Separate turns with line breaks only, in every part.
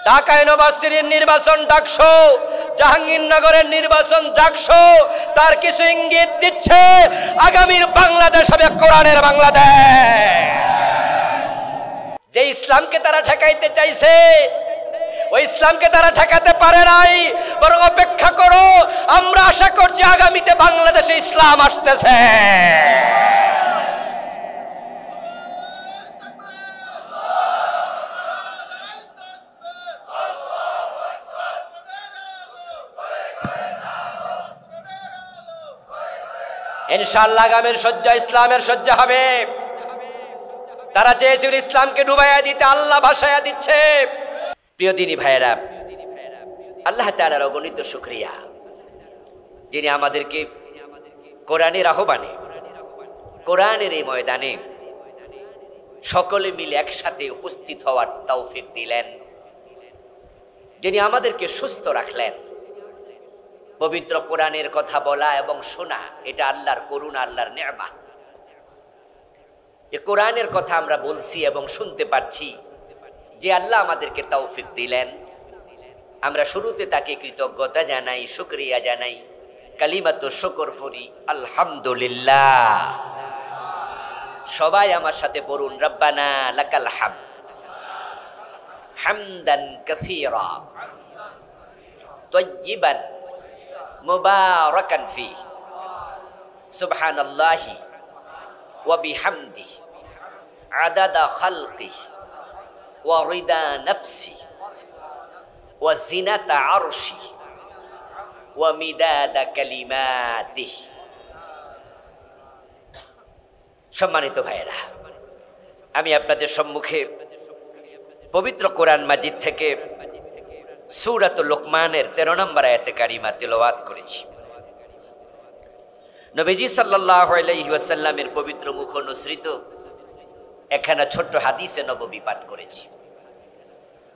ঢাকা ইউনিভার্সিটির নির্বাচন ডাকসো, জাহাঙ্গীরনগরের নির্বাচন ডাকসো, তার কিছু ইঙ্গিত দিচ্ছে আগামীর বাংলাদেশ হবে কোরআনের বাংলাদেশ। যে ইসলামকে তারা ঠেকাইতে চাইছে ওই ইসলামকে তারা ঠেকাতে পারে নাই, বরং অপেক্ষা করো, আমরা আশা করছি আগামীতে বাংলাদেশে ইসলাম আসতেছে। ইনশাআল্লাহ আগামীর শয্যা ইসলামের শয্যা হবে। তারা চেয়েছিল ইসলামকে ডুবাইয়া দিতে, আল্লাহ ভাসাইয়া দিচ্ছে। প্রিয় দিনী ভাইয়েরা, আল্লাহ তাআলার অগণিত শুকরিয়া যিনি আমাদেরকে কোরআনের আহ্বানে, কোরআনের এই ময়দানে সকলে মিলে একসাথে উপস্থিত হওয়ার তৌফিক দিলেন, যিনি আমাদেরকে সুস্থ রাখলেন। পবিত্র কোরআনের কথা বলা এবং শোনা এটা আল্লাহর করুণা, আল্লাহর নেয়ামত। এই কোরআনের কথা আমরা বলছি এবং শুনতে পাচ্ছি, যে আল্লাহ আমাদেরকে তৌফিক দিলেন। আমরা শুরুতে তাকে কৃতজ্ঞতা জানাই, শুকরিয়া জানাই, কালিমাতু শুকর পড়ি আলহামদুলিল্লাহ। সবাই আমার সাথে পড়ুন, রব্বানা লাকাল হামদ হামদান কাসীরা তাইয়িবান মুবারাকান ফীহি সুবহানাল্লাহি ওয়া বিহামদিহি আদাদা খালকিহি ওয়া রিদা নাফসিহি ওয়া জিনাতা আরশিহি ওয়া মিদাদা কালিমাতিহি। সম্মানিত ভাইয়েরা, আমি আপনাদের সম্মুখে পবিত্র কোরআন মাজিদ থেকে সূরাতুল লোকমানের 13 নম্বর আয়াতে কারিমা তিলাওয়াত করেছি। নবীজি সাল্লাল্লাহু আলাইহি ওয়াসাল্লামের পবিত্র মুখ অনুসৃত এখানে ছোট্ট হাদিসে নববী পাঠ করেছি।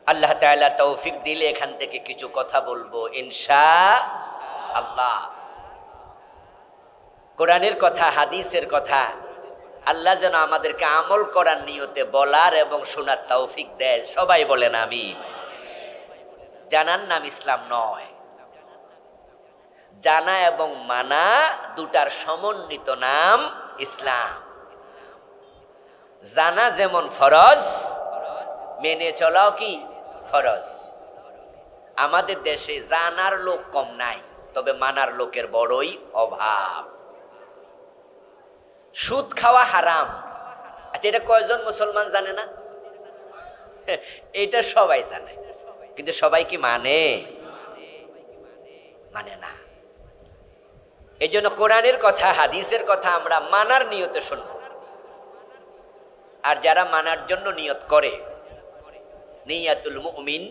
আল্লাহ তাআলা তৌফিক দিলে এখান থেকে কিছু কথা বলবো ইনশাআল্লাহ। কোরআনের কথা, হাদিসের কথা আল্লাহ যেন আমাদেরকে আমল করার নিয়তে বলার এবং শোনার তৌফিক দেয়। সবাই বলেন আমিন। জানার নাম ইসলাম নয়, জানা এবং মানা দুটার সমন্বিত নাম ইসলাম। জানা যেমন ফরজ, মেনে চলাও কি ফরজ। আমাদের দেশে জানার লোক কম নাই, তবে মানার লোকের বড়ই অভাব। সুদ খাওয়া হারাম, আচ্ছা এটা কয়জন মুসলমান জানে না? এটা সবাই জানে, কিন্তু সবাই কি মানে? মানে না। এই জন্য কোরআনের কথা, হাদিসের কথা আমরা মানার নিয়তে শুনব। আর যারা মানার জন্য নিয়ত করে, নিয়াতুল মুমিন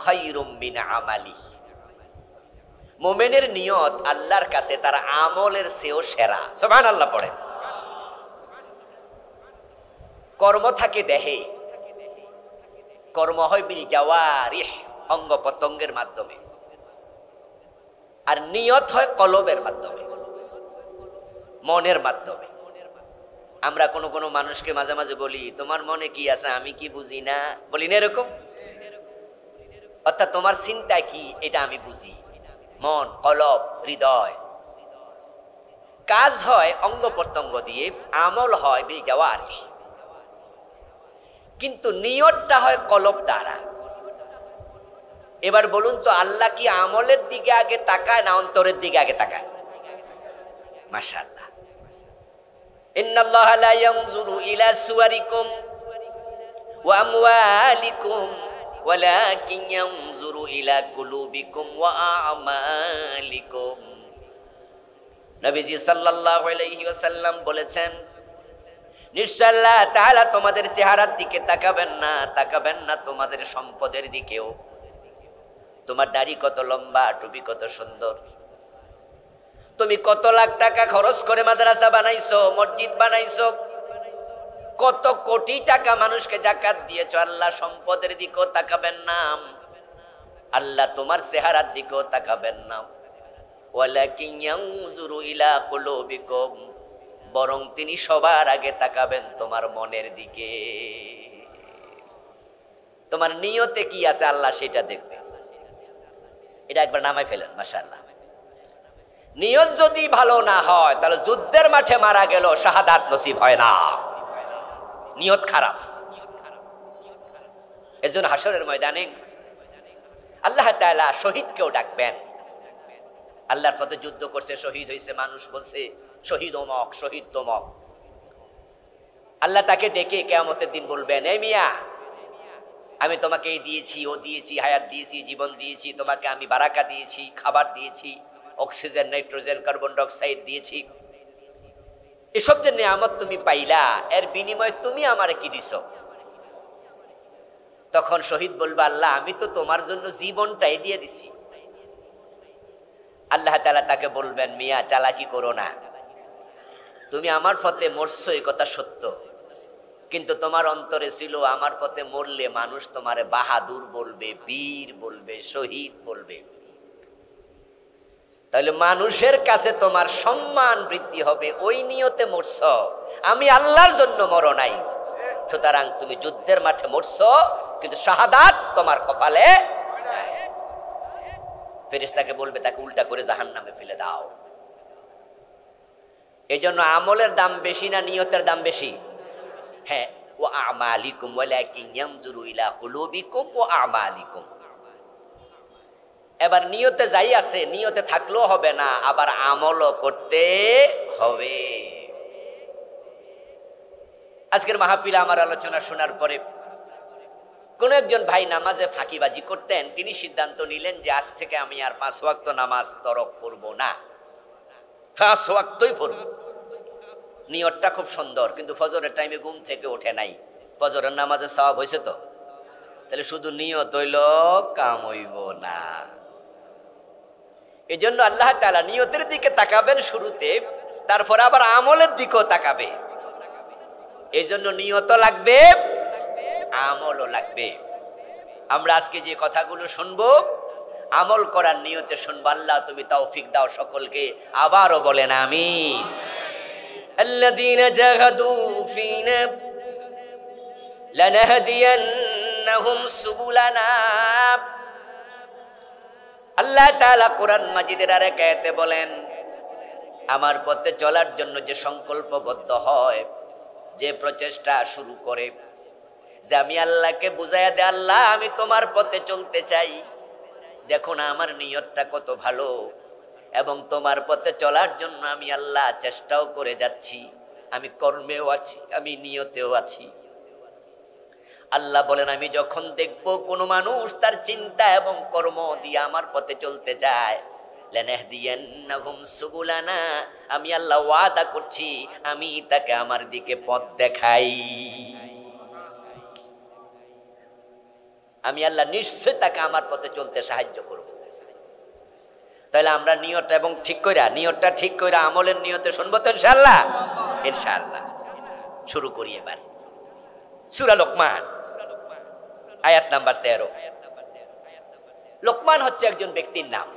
খায়রুম মিন আমালি, মুমিনের নিয়ত আল্লাহর কাছে তার আমলের চেয়েও সেরা। সুবহানাল্লাহ পড়েন। কর্ম থাকে দেহে, কর্ম হয় বিল জাওয়ারিহ, অঙ্গ প্রত্যঙ্গের মাধ্যমে, আর নিয়ত হয় কলবের মাধ্যমে, মনের মাধ্যমে। আমরা কোনো কোনো মানুষকে মাঝে মাঝে বলি, তোমার মনে কি আছে আমি কি বুঝি না, বলি না এরকম? অর্থাৎ তোমার চিন্তা কি এটা আমি বুঝি। মন, কলব, হৃদয়। কাজ হয় অঙ্গ প্রত্যঙ্গ দিয়ে, আমল হয় বিল জাওয়ারিহ, কিন্তু নিয়তটা হয় কলব দ্বারা। এবার বলুন তো, আল্লাহ কি আমলের দিকে আগে তাকায় না অন্তরের দিকে আগে তাকায়? মাশাআল্লাহ। ইন্নাল্লাহা লা ইয়ানজুরু ইলা সুওয়ারিকুম ওয়া আমওয়ালিকুম ওয়ালাকিন ইয়ানজুরু ইলা কুলুবিকুম ওয়া আমালিকুম। নবীজি সাল্লাল্লাহু আলাইহি ওয়াসাল্লাম বলেছেন, নিশ্চয় আল্লাহ তাআলা তোমাদের চেহারার দিকে তাকাবেন না, তাকাবেন না তোমাদের সম্পদের দিকেও। তোমার দাড়ি কত লম্বা, টুপি কত সুন্দর, তুমি কত লাখ টাকা খরচ করে মাদ্রাসা বানাইছো, মসজিদ বানাইছো, কত কোটি টাকা মানুষকে যাকাত দিয়েছো, আল্লাহ সম্পদের দিকেও তাকাবেন না, আল্লাহ তোমার চেহারার দিকেও তাকাবেন না। ওয়ালাকিন ইয়ানজুরু ইলা কুলুবিকুম, বরং তিনি সবার আগে তাকাবেন তোমার মনের দিকে। তোমার নিয়তে কি আছে আল্লাহ সেটা দেখবে। এটা একবার নামায় ফেলেন, মাশাআল্লাহ। নিয়ত যদি ভালো না হয় তাহলে যুদ্ধের মাঠে মারা গেল শাহাদাত নসিব হয় না, নিয়ত খারাপ। এর জন্য হাসরের ময়দানে আল্লাহ তাআলা শহীদকেও ডাকবেন। আল্লাহর পথে যুদ্ধ করছে, শহীদ হয়েছে, মানুষ বলছে শহীদ অমক, শহীদ তমক। আল্লাহ তাকে ডেকে কিয়ামতের দিন বলবেন, এই মিয়া, আমি তোমাকে এই দিয়েছি, ও দিয়েছি, হায়াত দিয়েছি, জীবন দিয়েছি, তোমাকে আমি বারাকা দিয়েছি, খাবার দিয়েছি, অক্সিজেন, নাইট্রোজেন, কার্বন ডাইঅক্সাইড দিয়েছি, এসব যে নিয়ামত তুমি পাইলা, এর বিনিময়ে তুমি আমারে কি দিছো? তখন শহীদ বলবে, আল্লাহ আমি তো তোমার জন্য জীবনটাই দিয়ে দিছি। আল্লাহ তাআলা তাকে বলবেন, মিয়া চালাকি করো না, তুমি আমার পথে মরছো এই কথা সত্য, কিন্তু তোমার অন্তরে ছিল আমার পথে মরলে মানুষ তোমারে বাহাদুর বলবে, বীর বলবে, শহীদ বলবে। তাহলে মানুষের কাছে তোমার সম্মান বৃদ্ধি হবে, ওই নিয়তে মরছো, আমি আল্লাহর জন্য মরো নাই। সুতরাং তুমি যুদ্ধের মাঠে মরছো, কিন্তু শাহাদাত তোমার কপালে নাই। ফেরেশতাকে বলবে তাকে উল্টা করে জাহান্নামে ফেলে দাও। এই জন্য আমলের দাম বেশি না নিয়তের দাম বেশি? হ্যাঁ, ওয়া আমালিকুম ওয়ালাকিন ইয়ানজুরু ইলা কুলুবিকুম ওয়া আমালিকুম। এবার নিয়তে যাই আছে, নিয়তে থাকলেও হবে না, আবার আমলও করতে হবে। আজকের মাহফিলে আমার আলোচনা শোনার পরে কোন একজন ভাই নামাজে ফাঁকিবাজি করতেন, তিনি সিদ্ধান্ত নিলেন যে আজ থেকে আমি আর 5 ওয়াক্ত নামাজ তরক করব না, 5 ওয়াক্তই পড়ব। নিয়তটা খুব সুন্দর, কিন্তু ফজরের টাইমে ঘুম থেকে ওঠে নাই, ফজরের নামাজের সওয়াব হয়েছে তো? তাহলে শুধু নিয়ত হইল, কাম হইব না। এই জন্য আল্লাহ তাআলা নিয়তের দিকে তাকাবেন শুরুতে, তারপর আবার আমলের দিকেও তাকাবে। এই জন্য নিয়ত লাগবে, আমলও লাগবে। আমরা আজকে যে কথাগুলো শুনবো, আমল করার নিয়তে শুনবো। আল্লাহ তুমি তৌফিক দাও সকলকে, আবারও বলেন আমিন। আল্লাযীনা জাহাদু ফীনা লানাহদিয়ান্নাহুম সুবুলানা। আল্লাহ তাআলা কোরআন মাজিদের আরেক আয়াতে বলেন, আমার পথে চলার জন্য যে সংকল্পবদ্ধ হয়, যে প্রচেষ্টা শুরু করে, যে আমি আল্লাহকে বুঝাইয়া দে, আল্লাহ আমি তোমার পথে চলতে চাই, দেখো না আমার নিয়তটা কত ভালো, এবং তোমার পথে চলার জন্য আমি আল্লাহ চেষ্টাও করে যাচ্ছি, আমি কর্মেও আছি, আমি নিয়তেও আছি। আল্লাহ বলেন, আমি যখন দেখব কোন মানুষ তার চিন্তা এবং কর্ম দিয়ে আমার পথে চলতে চায়, লানাহদিয়ান্নাহুম সুবুলানা, আমি আল্লাহ ওয়াদা করছি আমি তাকে আমার দিকে পথ দেখাই। আমি আল্লাহ নিশ্চয় তাকে আমার পথে চলতে সাহায্য করব। তাহলে আমরা নিয়ত এবং ঠিক কইরা, নিয়তটা ঠিক কইরা আমলের নিয়তে শুনবো তো ইনশাআল্লাহ? ইনশাআল্লাহ। শুরু করি এবার সূরা লোকমান, আয়াত নাম্বার 13। লোকমান হচ্ছে একজন ব্যক্তির নাম,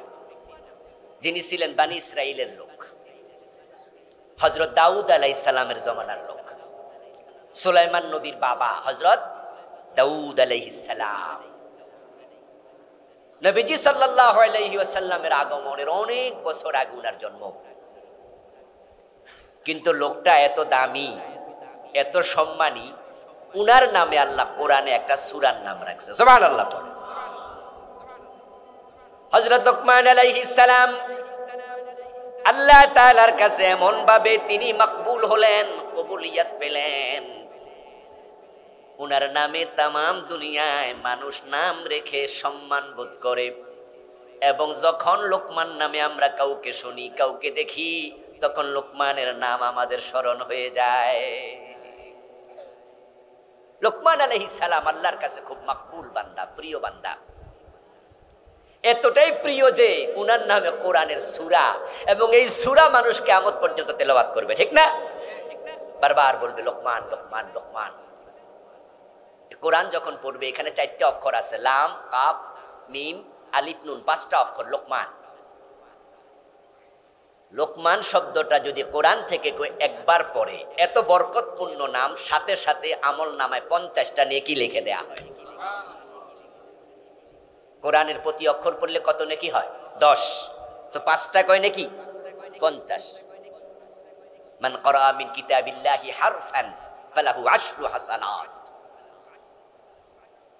যিনি ছিলেন বানি ইসরাইলের লোক, হযরত দাউদ আলাইহিস সালামের জমানার লোক। সুলাইমান নবীর বাবা হযরত দাউদ আলাইহিস সালাম। নবীজি সাল্লাল্লাহু আলাইহি ওয়াসাল্লামের আগমনের অনেক বছর আগে উনার জন্ম। কিন্তু লোকটা এত দামি, এত সম্মানী, উনার নামে আল্লাহ কোরআনে একটা সূরার নাম রাখছে। সুবহানাল্লাহ। হযরত লোকমান আলাইহিস সালাম আল্লাহ তাআলার কাছে এমন ভাবে তিনি মকবুল হলেন, কবুলিয়ত পেলেন, উনার নামে তামাম দুনিয়ায় মানুষ নাম রেখে সম্মান বোধ করে। এবং যখন লোকমান নামে আমরা কাউকে শুনি, কাউকে দেখি, তখন লোকমানের নাম আমাদের স্মরণ হয়ে যায়। লোকমান আলাইহিস সালাম আল্লাহর কাছে খুব মকবুল বান্দা, প্রিয় বান্দা। এতটাই প্রিয় যে উনার নামে কোরআনের সূরা, এবং এই সূরা মানুষ কিয়ামত পর্যন্ত তেলাওয়াত করবে, ঠিক না? বারবার বলবে লোকমান লোকমান লোকমান। কোরআন যখন পড়বে, এখানে 4টা অক্ষর আছে, লাম, কাফ, মিম, আলিফ, নুন, 5টা অক্ষর লোকমান। লোকমান শব্দটা যদি কোরআন থেকে একবার পড়ে, এত বরকতপূর্ণ নাম, সাথে সাথে আমল নামায় 50টা নেকি লিখে দেয়া হয়। কোরআনের প্রতি অক্ষর পড়লে কত নেকি হয়? 10। তো 5টা কয় নেকি 50। মান ক্বারা মিন কিতাবিল্লাহি হারফান ফালাহু 10 হাসানাত।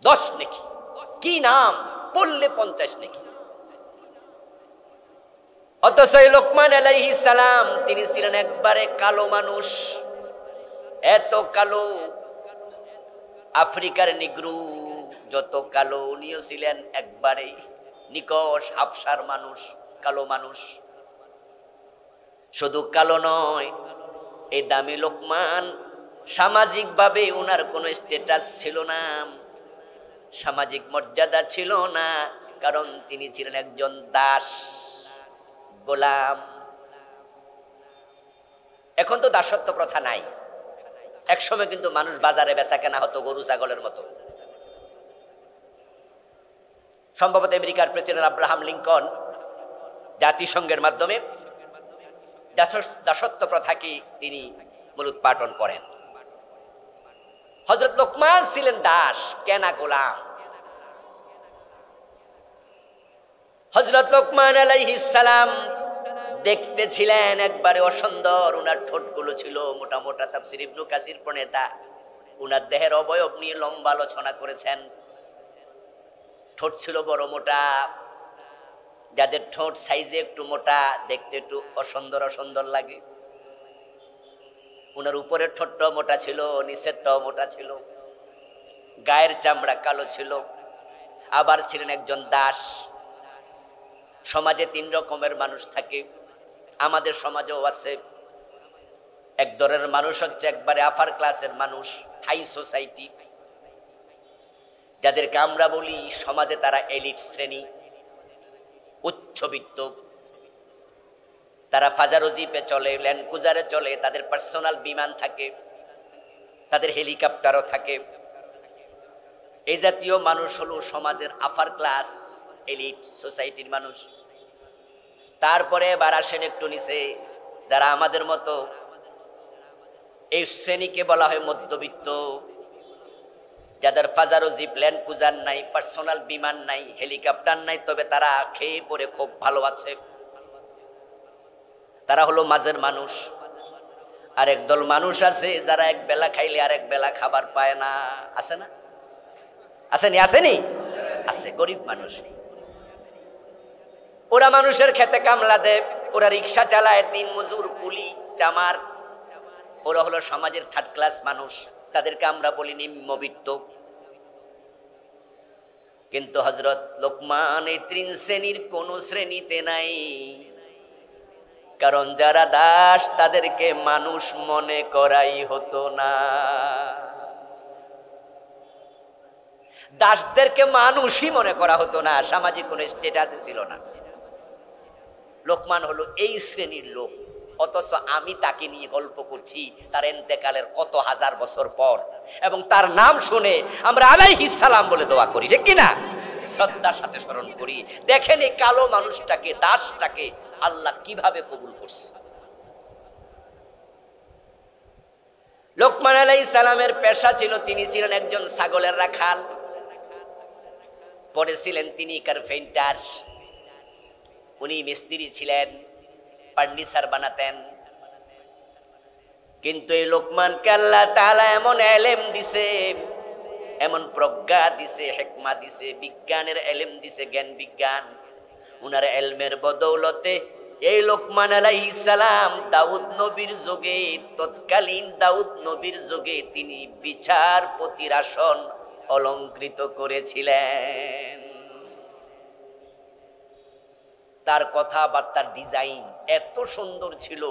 10 নেকি। কি নাম পড়লে 50 নেকি। অথচ লোকমান আলাইহিস সালাম তিনি ছিলেন একবারে কালো মানুষ, এত কালো, আফ্রিকার নিগ্রু যত কালো উনিও ছিলেন একবারে নিকষ হাবশার মানুষ, কালো মানুষ। শুধু কালো নয়, এই দামি লোকমান সামাজিকভাবে উনার কোনো স্ট্যাটাস ছিল না, সামাজিক মর্যাদা ছিল না, কারণ তিনি ছিলেন একজন দাস, গোলাম। এখন তো দাসত্ব প্রথা নাই, একসময় কিন্তু মানুষ বাজারে বেচা কেনা হতো গরু ছাগলের মতো। সম্ভবত আমেরিকার প্রেসিডেন্ট আব্রাহাম লিঙ্কন জাতিসংঘের মাধ্যমে দাসত্ব প্রথাকে তিনি মূলোৎপাটন করেন। হযরত লোকমান ছিলেন দাস, কেনা গোলাম। হযরত লোকমান আলাইহিস সালাম দেখতে ছিলেন একবারে অসুন্দর, উনার ঠোঁটগুলো ছিল মোটা মোটা। তাফসীর ইবনে কাসির প্রণেতা উনার দেহের অবয়ব নিয়ে লম্বা আলোচনা করেছেন। ঠোঁট ছিল বড় মোটা, যাদের ঠোঁট সাইজে একটু মোটা দেখতে একটু অসুন্দর অসুন্দর লাগে। উনার উপরের ঠোঁটটাও মোটা ছিল, নিচেরটাও মোটা ছিল, গায়ের চামড়া কালো ছিল, আবার ছিলেন একজন দাস। সমাজে 3 রকমের মানুষ থাকে, আমাদের সমাজেও আছে। এক ধরনের মানুষ হচ্ছে একবারে আপার ক্লাসের মানুষ, হাই সোসাইটি, যাদেরকে আমরা বলি সমাজে তারা এলিট শ্রেণী, উচ্চবিত্ত। তারা ফাজারো জিপে চলে, ল্যান্ড ক্রুজারে চলে, তাদের পার্সোনাল বিমান থাকে, তাদের হেলিকপ্টারও থাকে। এই জাতীয় মানুষ হলো সমাজের আপার ক্লাস, এলিট সোসাইটির মানুষ। তারপরে এবার আসেন একটু নিচে, যারা আমাদের মতো, এই শ্রেণীকে বলা হয় মধ্যবিত্ত, যাদের ফাজারো জিপ, ল্যান্ড ক্রুজার নাই, পার্সোনাল বিমান নাই, হেলিকপ্টার নাই, তবে তারা খেয়ে পরে খুব ভালো আছে। তারা হলো মাঝের মানুষ। আর একদল মানুষ আছে যারা এক বেলা খাইলে আরেক বেলা খাবার পায় না, আছে না? আসেনি? আসেনি? আছে, গরিব মানুষ। ওরা মানুষের খেতে কামলা দেয়, ওরা রিক্সা চালায়, দিন মজুর, কুলি, চামার। ওরা হলো সমাজের 3rd ক্লাস মানুষ, তাদেরকে আমরা বলি নিম্নবিত্ত। কিন্তু হযরত লোকমান এই 3 শ্রেণীর কোন শ্রেণীতে নাই, কারণ যারা দাস তাদেরকে মানুষ মনে করাই হতো না। দাসদেরকে মানুষই মনে করা হতো না, সামাজিক কোনো স্ট্যাটাসে ছিল না। লোকমান হলো এই শ্রেণীর লোক, অথচ আমি তাকে নিয়ে গল্প করছি তার ইন্তেকালের কত হাজার বছর পর, এবং তার নাম শুনে আমরা আলাইহিস সালাম বলে দোয়া করি, ঠিক কিনা? শ্রদ্ধার সাথে স্মরণ করি। দেখেন এই কালো মানুষটাকে, দাসটাকে আল্লাহ কিভাবে কবুল করছে। লোকমান আলাইহিস সালামের পেশা ছিল, তিনি ছিলেন একজন ছাগলের রাখাল, পরে ছিলেন তিনি কার্পেন্টার। উনি মিস্ত্রি ছিলেন, ফার্নিচার বানাতেন। কিন্তু এই লোকমানকে আল্লাহ তাআলা এমন ইলম দিছে, এমন প্রজ্ঞা দিছে, হিকমা দিছে, বিজ্ঞানের ইলম দিছে, জ্ঞান বিজ্ঞান। উনার ইলমের বদৌলতে এই লোকমান আলাইহিস সালাম দাউদ নবীর যুগে, তৎকালীন দাউদ নবীর যুগে তিনি বিচারপতির আসন অলংকৃত করেছিলেন। তার কথাবার্তার ডিজাইন এত সুন্দর ছিল,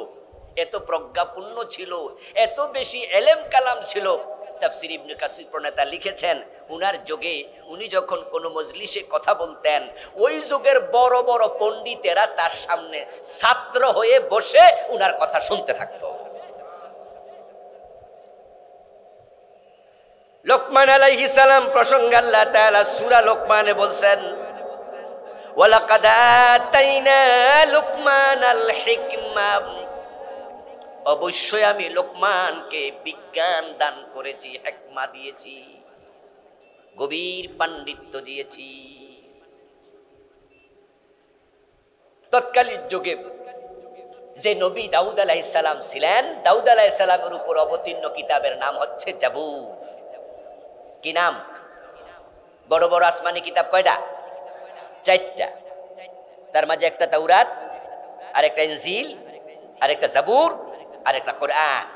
এত প্রজ্ঞাপূর্ণ ছিল, এত বেশি এলেম কালাম ছিল। তাফসীর ইবনে কাসির প্রণেতা লিখেছেন, উনার যুগে উনি যখন কোনো মজলিসে কথা বলতেন, ওই যুগের বড় বড় পণ্ডিতেরা তার সামনে ছাত্র হয়ে বসে উনার কথা শুনতে থাকত। লোকমান আলাইহিস সালাম প্রসঙ্গে আল্লাহ তাআলা সূরা লোকমানে বলছেন, ওয়ালাকাদ আতাইনা লুকমানাল হিকমা, অবশ্যই আমি লোকমানকে বিজ্ঞান দান করেছি, হিকমা দিয়েছি, গভীর পাণ্ডিত্য দিয়েছি। তৎকালীন যুগে যে নবী দাউদ আলাইহিস সালাম ছিলেন, দাউদ আলাইহিস সালামের উপর অবতীর্ণ কিতাবের নাম হচ্ছে জাবুর। কি নাম? বড় বড় আসমানি কিতাব কয়টা? 4টা। তার মাঝে একটা তাওরাত, আর একটা ইনজিল, আর একটা জাবুর, আর একটা কোরআন।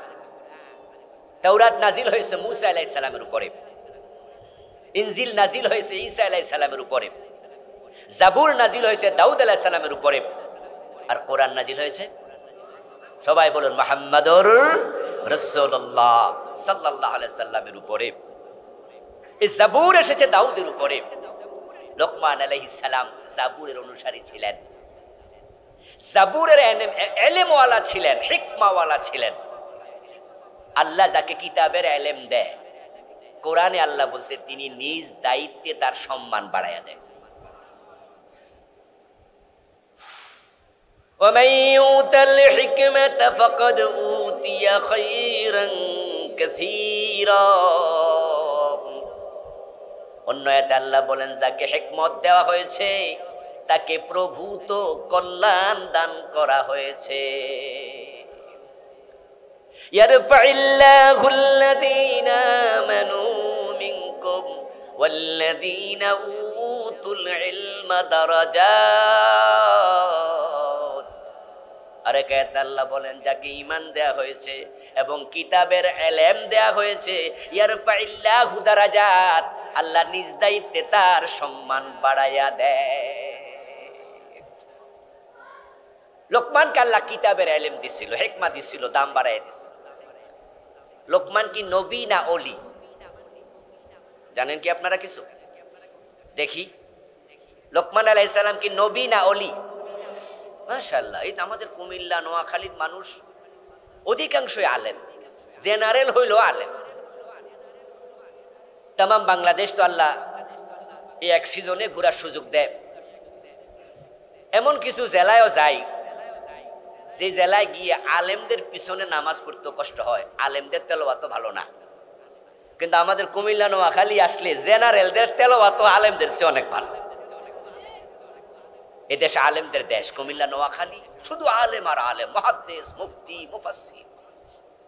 তাওরাত নাজিল হয়েছে মূসা আলাইহিস সালামের উপরে, ইনজিল নাজিল হয়েছে ঈসা আলাইহিস সালামের উপরে, জাবুর নাজিল হয়েছে দাউদ আলাইহিস সালামের উপরে, আর কোরআন নাজিল হয়েছে, সবাই বলুন, মুহাম্মাদুর রাসূলুল্লাহ সাল্লাল্লাহু আলাইহি সাল্লামের উপরে। এই জাবুর এসেছে দাউদের উপরে। লোকমান আলাইহিস সালাম জাবুরের অনুসারী ছিলেন, জাবুরের ইলমওয়ালা ছিলেন, হিকমাওয়ালা ছিলেন। আল্লাহ যাকে কিতাবের ইলম দেয়, কোরআনে আল্লাহ বলছে তিনি নিজ দায়িত্বে তার সম্মান বাড়ায়া দেয়। ومن يؤت الحكمة فقد أوتي خيرا كثيرا। অন্য আয়াতে আল্লাহ বলেন যাকে হিকমত দেওয়া হয়েছে তাকে প্রভূত কল্যাণ দান করা হয়েছে। ইয়ারফাইল্লাহু আল্লাযীনা আমানু মিনকুম ওয়াল্লাযীনা উতুল ইলমা দারাজাত। আরেক আয়াতে আল্লাহ বলেন যাকে ঈমান দেয়া হয়েছে এবং কিতাবের ইলম দেয়া হয়েছে, ইয়ারফাইল্লাহু দারাজাত, আল্লাহ নিজ দায়িত্বে তার সম্মান বাড়াইয়া দেয়। লোকমানকে আল্লাহ কিতাবের ইলম দিছিল, হিকমা দিছিল, দাম বাড়াইয়া দিছিল। লোকমান কি নবী না ওলি? জানেন কি আপনারা কিছু? দেখি, লোকমান আলাইহিস সালাম কি নবী না ওলি? মাশাআল্লাহ। এই আমাদের কুমিল্লা নোয়াখালীর মানুষ অধিকাংশই আলেম, জেনারেল হইল আলেম। তাম বাংলাদেশ তো আল্লাহ এই এক সিজনে ঘোরার সুযোগ দেয়। এমন কিছু জেলায়ও যাই যে জেলায় গিয়ে আলেমদের পিছনে নামাজ পড়তে কষ্ট হয়, আলেমদের তেলাওয়াত ভালো না। কিন্তু আমাদের কুমিল্লা নোয়াখালী আসলে জেনারেলদের তেলাওয়াত আলেমদের চেয়ে অনেক ভালো। এ দেশ আলেমদের দেশ, কুমিল্লা নোয়াখালী শুধু আলেম আর আলেম, মুহাদ্দিস, মুফতি, মুফাসসির।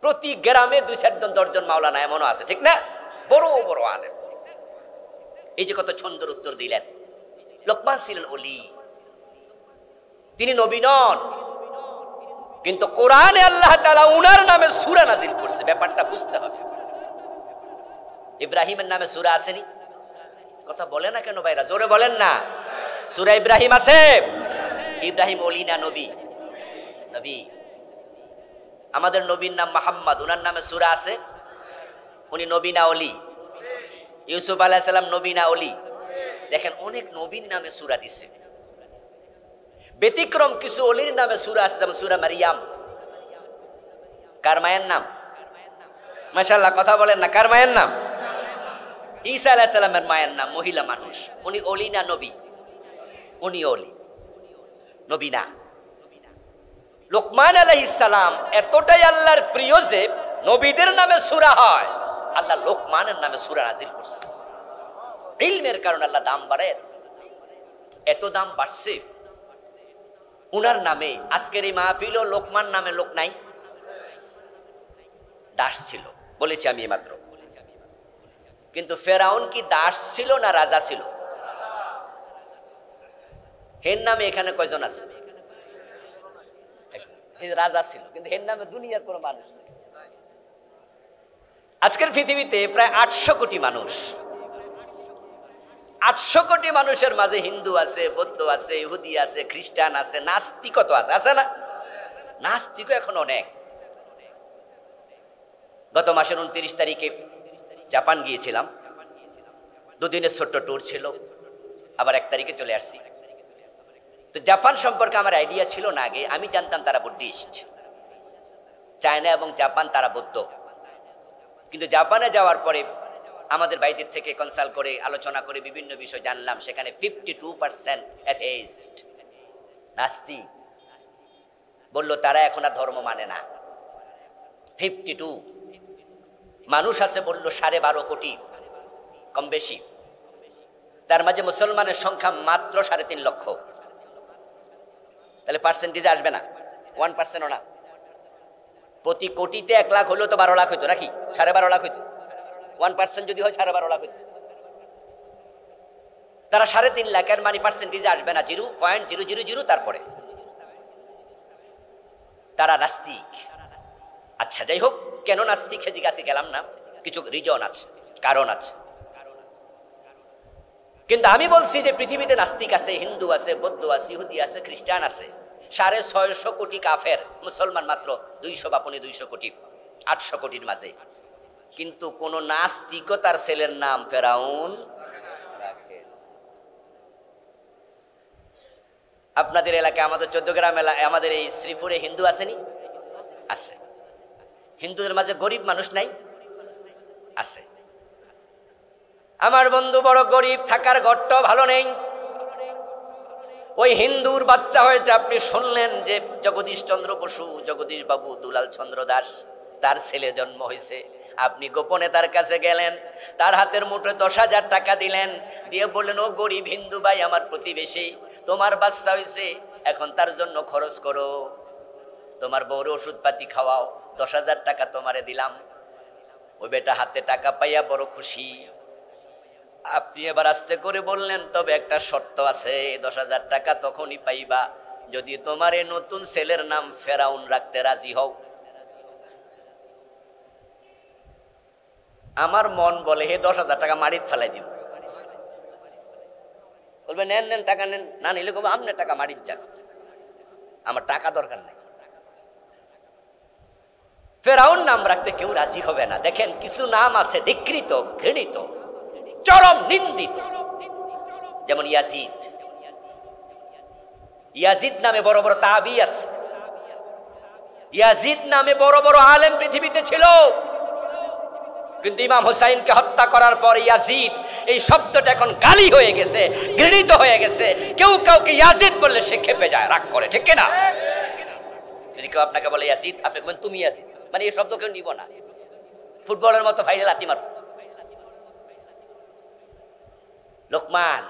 প্রতি গ্রামে 2-4 জন মাওলানা এমনও আছে, ঠিক না? বড় বড় আলেম। এই যে কত সুন্দর উত্তর দিলেন। লোকমান ছিলেন ওলি, তিনি নবী নন, কিন্তু কোরআনে আল্লাহ তাআলা উনার নামে সূরা নাজিল করছে। ব্যাপারটা বুঝতে হবে। ইব্রাহিমের নামে সূরা আসেনি? কথা বলে না কেন ভাইরা? জোরে বলেন না। সূরা ইব্রাহিম আছে। ইব্রাহিম ওলি না নবী? নবী। আমাদের নবীর নাম মুহাম্মদ, উনার নামে সূরা আছে, উনি নবী না ওলি? ইউসুফ আলাইহিস সালাম নবী না ওলি? দেখেন অনেক নবীর নামে সূরা দিছে। ব্যতিক্রম কিছু ওলির নামে সূরা আছে, যেমন সূরা মারিয়াম। কার মায়ের নাম? মাশাআল্লাহ, কথা বলেন না। কার মায়ের নাম? ঈসা আলাইহিস সালামের মায়ের নাম, মহিলা মানুষ। উনি ওলি না নবী? উনি ওলি, নবী না। লোকমান আলাইহিস সালাম এতটাই আল্লাহর প্রিয় যে নবীদের নামে সূরা হয়, আল্লাহ লোকমানের নামে সূরা নাজিল করছে। ইলমের কারণে আল্লাহ দাম বাড়ায় দিয়েছে। এত দাম বাড়ছে উনার নামে। আজকের এই মাহফিল ও লোকমান নামে লোক নাই? দাস ছিল, বলেছি আমি মাত্র। কিন্তু ফেরাউন কি দাস ছিল না রাজা ছিল? হের নামে এখানে কয়জন আছে? রাজা ছিল, কিন্তু হের নামে দুনিয়ার কোনো মানুষ নেই। আজকের পৃথিবীতে প্রায় 800 কোটি মানুষ। 800 কোটি মানুষের মাঝে হিন্দু আছে, বৌদ্ধ আছে, ইহুদি আছে, খ্রিস্টান আছে, নাস্তিকও তো আছে, আছে না? নাস্তিকও এখন অনেক। গত মাসের 29 তারিখে জাপান গিয়েছিলাম। 2 দিনের ছোট্ট ট্যুর ছিল, আবার 1 তারিখে চলে আসছি। তো জাপান সম্পর্কে আমার আইডিয়া ছিল না আগে। আমি জানতাম তারা বুদ্ধিস্ট, চায়না এবং জাপান তারা বৌদ্ধ। কিন্তু জাপানে যাওয়ার পরে আমাদের বাইরের থেকে কনসাল্ট করে আলোচনা করে বিভিন্ন বিষয় জানলাম, সেখানে 52% অ্যাথেইস্ট, নাস্তিক। বললো তারা এখন আর ধর্ম মানে না। 52 মানুষ আছে বললো 12.5 কোটি, কম বেশি। তার মাঝে মুসলমানের সংখ্যা মাত্র 3.5 লক্ষ। তাহলে পার্সেন্টেজে আসবে না, 1%ও না। প্রতি কোটিতে 1 লাখ হলেও তো 12 লাখ হইতো নাকি, 12.5 লাখ হইতো। 1% যদি হয় 12.5 লাখ হইতো। তারা 3.5 লাখের মানে পার্সেন্টেজে আসবে না, 0.000 তারপরে। তারা নাস্তিক। আচ্ছা যাই হোক, কেন নাস্তিক সেদিকে কাছে গেলাম না, কিছু রিজন আছে, কারণ আছে। কিন্তু আমি বলছি যে পৃথিবীতে নাস্তিক আছে, হিন্দু আছে, বৌদ্ধ আছে, ইহুদি আছে, খ্রিস্টান আছে। 650 কোটি কাফের, মুসলমান মাত্র 200 কোটি, 800 কোটির মাঝে। কিন্তু কোন নাস্তিকতার ছেলের নাম ফেরাউন রাখে। আপনাদের এলাকায়, আমাদের 14 গ্রাম এলাকায়, আমাদের এই শ্রীপুরে হিন্দু আসেনি? আছে। হিন্দুদের মাঝে গরিব মানুষ নাই? আছে। আমার বন্ধু বড় গরিব, থাকার ঘরটাও ভালো নেই। ওই হিন্দুর বাচ্চা হয়েছে, আপনি শুনলেন যে জগদীশ চন্দ্র বসু, জগদীশ বাবু দুলাল চন্দ্র দাস, তার ছেলে জন্ম হয়েছে। আপনি গোপনে তার কাছে গেলেন, তার হাতের মুঠোয় 10,000 টাকা দিলেন, দিয়ে বললেন, ও গরিব হিন্দু ভাই, আমার প্রতিবেশী, তোমার বাচ্চা হয়েছে, এখন তার জন্য খরচ করো, তোমার বউর ওষুধপাতি খাওয়াও, 10,000 টাকা তোমারে দিলাম। ওই বেটা হাতে টাকা পাইয়া বড় খুশি। আপনি এবার আস্তে করে বললেন, তবে একটা শর্ত আছে, 10,000 টাকা তখনই পাইবা যদি তোমার এই নতুন ছেলের নাম ফেরাউন রাখতে রাজি হও। আমার মন বলে, হে 10,000 টাকা মাটিতে ফেলাই দিব। বলবে নেন নেন টাকা নেন, না নিলে কবে আপনার টাকা মাটিতে যাক, আমার টাকা দরকার নাই। ফেরাউন নাম রাখতে কেউ রাজি হবে না। দেখেন, কিছু নাম আছে ধিক্কৃত, ঘৃণিত, চরম নিন্দিত, যেমন ইয়াজিদ। ইয়াজিদ নামে বড় বড় তাবি আছে, ইয়াজিদ নামে বড় বড় আলেম পৃথিবীতে ছিল। কিন্তু ইমাম হুসাইনকে হত্যা করার পর ইয়াজিদ এই শব্দটা এখন গালি হয়ে গেছে, ঘৃণিত হয়ে গেছে। কেউ কাউকে ইয়াজিদ বললে সে খেপে যায়, রাগ করে, ঠিক না? যদি কেউ আপনাকে বলে ইয়াজিদ, আপনি বলবেন তুমি ইয়াজিদ, মানে এই শব্দ কেউ নিব না। ফুটবলের মতো ফাইলে লাথি মারব। লোকমান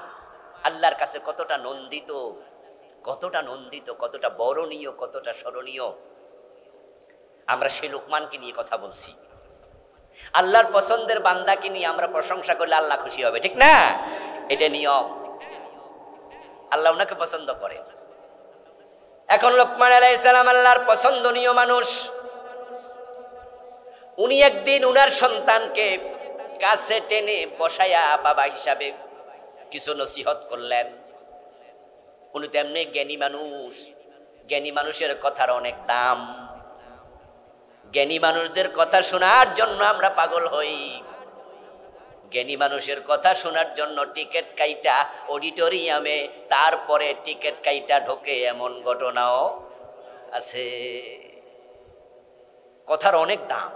আল্লাহর কাছে কতটা নন্দিত, কতটা নন্দিত, কতটা বরণীয়, কতটা স্মরণীয়। আমরা সেই লোকমানকে নিয়ে কথা বলছি। আল্লাহর পছন্দের বান্দাকে নিয়ে আমরা প্রশংসা করলে আল্লাহ খুশি হবে, ঠিক না? এটা নিয়ম, আল্লাহ ওনাকে পছন্দ করে। এখন লোকমান আলাইহিস সালাম আল্লাহর পছন্দনীয় মানুষ। উনি একদিন উনার সন্তানকে কাছে টেনে বসায়া বাবা হিসাবে কিছু নসিহত করলেন। উনি তো এমনি জ্ঞানী মানুষ, জ্ঞানী মানুষের কথার অনেক দাম। জ্ঞানী মানুষদের কথা শোনার জন্য আমরা পাগল হই। জ্ঞানী মানুষের কথা শোনার জন্য টিকিট কাইটা অডিটোরিয়ামে, তারপরে টিকিট কাইটা ঢোকে, এমন ঘটনাও আছে। কথার অনেক দাম।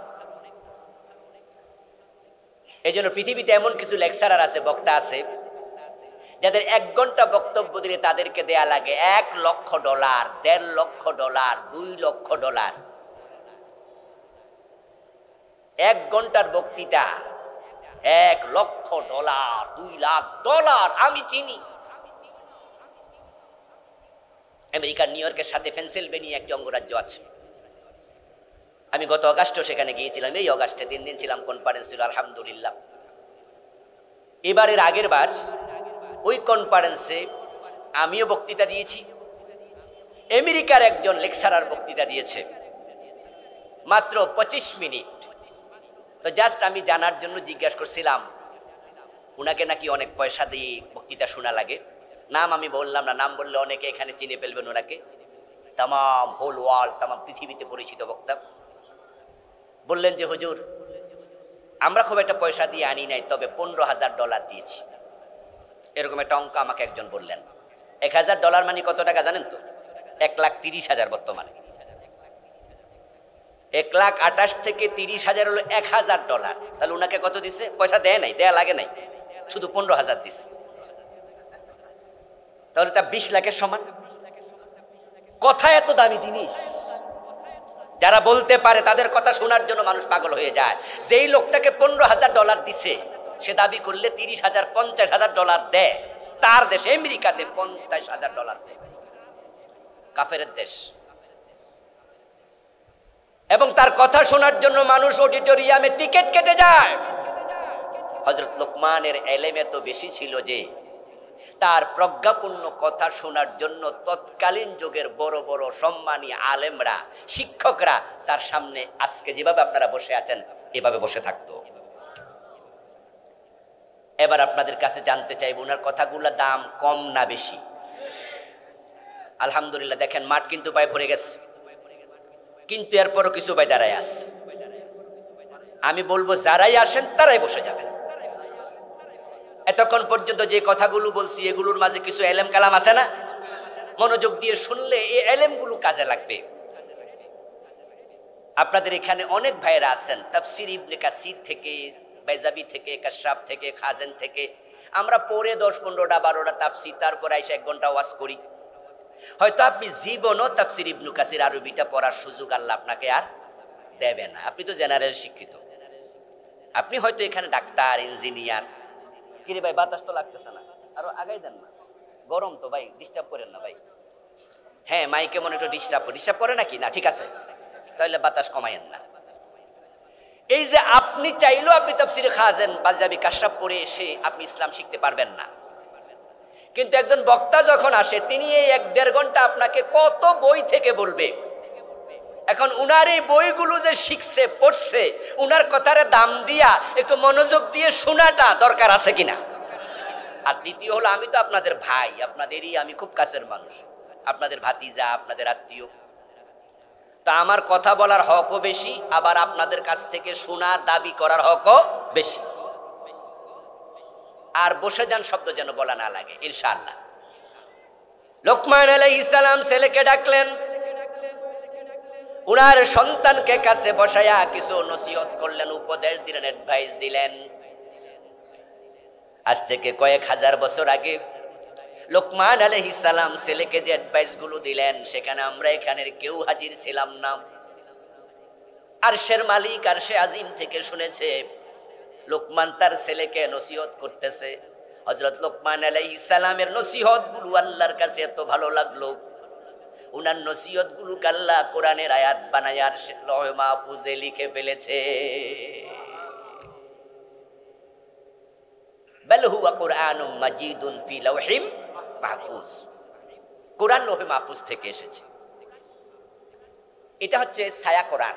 এই জন্য পৃথিবীতে এমন কিছু লেকচারার আছে, বক্তা আছে, যাদের 1 ঘন্টা বক্তব্য দিলে তাদেরকে দেয়া লাগে $1,00,000, $1.5 লাখ, $2 লক্ষ। 1 ঘন্টার বক্তৃতা, $1,00,000, $2 লাখ। আমি চিনি আমেরিকার নিউ ইয়র্কের সাথে পেনসিলভেনিয়া একটি অঙ্গরাজ্য আছে। আমি গত অগাস্টে সেখানে গিয়েছিলাম। এই অগাস্টে 3 দিন ছিলাম, কনফারেন্স ছিল, আলহামদুলিল্লাহ। এবারের আগের বার ওই কনফারেন্সে আমিও বক্তৃতা দিয়েছি, আমেরিকার একজন লেকচারার বক্তৃতা দিয়েছে, মাত্র 25 মিনিট। তো জাস্ট আমি জানার জন্য জিজ্ঞাসা করছিলাম, উনাকে নাকি অনেক পয়সা দিয়ে বক্তৃতা শোনা লাগে। নাম আমি বললাম না, নাম বললে অনেকে এখানে চিনে ফেলবেন ওনাকে। তামাম হোল ওয়ার্ল্ড, তামাম পৃথিবীতে পরিচিত বক্তা। বললেন যে হুজুর, আমরা খুব একটা পয়সা দিয়ে আনি নাই, তবে $15,000 দিয়েছি। এরকম একটা অঙ্ক আমাকে একজন বললেন। $1,000 মানে কত টাকা জানেন তো? 1,30,000 বর্তমানে। 1,28,000 থেকে 30,000 হলো $1,000। তাহলে উনাকে কত দিছে? পয়সা দেয় নাই, দেয়া লাগে নাই, শুধু 15,000 দিছে। তাহলে তা 20 লাখের সমান। কথা এত দামি জিনিস, যারা বলতে পারে তাদের কথা শোনার জন্য মানুষ পাগল হয়ে যায়। যেই লোকটাকে $15,000 দিছে, সে দাবি করলে $30,000, $50,000 দেয়। তার দেশে আমেরিকাতে $50,000 দেয়। কাফেরের দেশ, এবং তার কথা শোনার জন্য মানুষ অডিটোরিয়ামে টিকিট কেটে যায়। হযরত লোকমানের এলেম এত বেশি ছিল যে তার প্রজ্ঞাপূর্ণ কথা শোনার জন্য তৎকালীন যুগের বড় বড় সম্মানী আলেমরা, শিক্ষকরা তার সামনে আজকে যেভাবে আপনারা বসে আছেন এভাবে বসে থাকতো। এবার আপনাদের কাছে জানতে চাইব, ওনার কথাগুলোর দাম কম না বেশি? আলহামদুলিল্লাহ, দেখেন মাঠ কিন্তু পায়ে পড়ে গেছে, কিন্তু এরপরও কিছু ভাই দাঁড়ায় আছে। আমি বলবো যারাই আসেন তারাই বসে যাবেন। এতক্ষণ পর্যন্ত যে কথাগুলো বলছি এগুলোর মাঝে কিছু এলেম কালাম আছে না? মনোযোগ দিয়ে শুনলে এই এলেমগুলো কাজে লাগবে। আপনাদের এখানে অনেক ভাইরা আছেন তাফসীর ইবনে কাসির থেকে, বাইজাবি থেকে, কাশাফ থেকে, খাজেন থেকে। আমরা পড়ে 10-15টা 12টা তাফসীর, তারপর এসে 1 ঘন্টা ওয়াজ করি। হয়তো আপনি জীবনও তাফসীর ইবনে কাসির আরবিটা পড়ার সুযোগ আল্লাহ আপনাকে আর দেবে না। আপনি তো জেনারেল শিক্ষিত, আপনি হয়তো এখানে ডাক্তার, ইঞ্জিনিয়ার। কিরে ভাই, বাতাস তো লাগতেছে না, আরো আগাই দেন না, গরম তো ভাই, ডিস্টার্ব করেন না ভাই। হ্যাঁ, মাইকে মনে একটু ডিস্টার্ব করে নাকি? না, ঠিক আছে, তাহলে বাতাস কমায়েন না। এই যে আপনি চাইলেও আপনি তাফসীর খাজেন, বাজাবি, কাশাফ পড়ে এসে আপনি ইসলাম শিখতে পারবেন না। কিন্তু একজন বক্তা যখন আসে তিনি এই 1-1.5 ঘন্টা আপনাকে কত বই থেকে বলবে। এখন উনার এই বইগুলো যে শিখছে, পড়ছে, উনার কথারে দাম দিয়া একটু মনোযোগ দিয়ে শোনাটা দরকার আছে কিনা? আর দ্বিতীয় হলো, আমি তো আপনাদের ভাই, আপনাদেরই আমি খুব কাছের মানুষ, আপনাদের ভাতিজা, আপনাদের আত্মীয়। তা আমার কথা বলার হকও বেশি, আবার আপনাদের কাছ থেকে শোনার দাবি করার হকও বেশি। আর বসে যান শব্দ যেন বলা না লাগে, ইনশাআল্লাহ। লোকমান আলাইহিস সালাম ছেলেকে ডাকলেন, উনার সন্তানকে কাছে বসায়া কিছু নসিহত করলেন, উপদেশ দিলেন, অ্যাডভাইস দিলেন। আজ থেকে কয়েক হাজার বছর আগে লোকমান আলাইহিস সালাম ছেলেকে যে অ্যাডভাইস গুলো দিলেন, সেখানে আমরা এখানের কেউ হাজির ছিলাম না। আরশের মালিক আরশে আজিম থেকে শুনেছে লোকমান তার ছেলেকে নসিহত করতেছে। হযরত লোকমান আলাইহিস সালামের নসিহত গুলো আল্লাহর কাছে এত ভালো লাগলো, উনার নসিহত গুলো আল্লাহ কোরআনের আয়াত বানায় আর লৌহে মাহফুজে লিখে ফেলেছে। বাল হুয়া কুরআনুম মাজিদুন ফি লাওহিম মাহফুজ। কোরআন লৌহে মাহফুজ থেকে এসেছে। এটা হচ্ছে ছায়া কোরআন,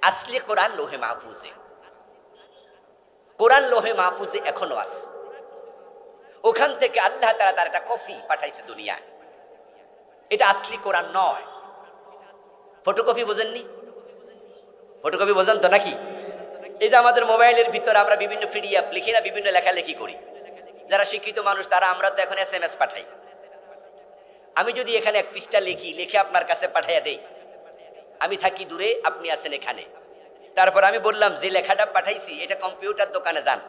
আসলি কোরআন লৌহে মাহফুজে। কোরআন লৌহে মাহফুজে এখনো আছে। ওখান থেকে আল্লাহ তাআলা তার একটা কপি পাঠাইছে দুনিয়ায়। এটা আসলি কোরআন নয়। ফটোকপি বোঝেননি? ফটোকপি বোঝেন তো নাকি? এই যে আমাদের মোবাইলের ভিতরে আমরা বিভিন্ন পিডিএফ লিখি না, বিভিন্ন লেখালেখি করি। যারা শিক্ষিত মানুষ তারা, আমরা তো এখন SMS পাঠাই। আমি যদি এখানে 1 পৃষ্ঠা লিখি, লিখে আপনার কাছে পাঠাইয়া দেই, আমি থাকি দূরে, আপনি আছেন এখানে, তারপর আমি বললাম যে লেখাটা পাঠাইছি এটা কম্পিউটার দোকানে যান,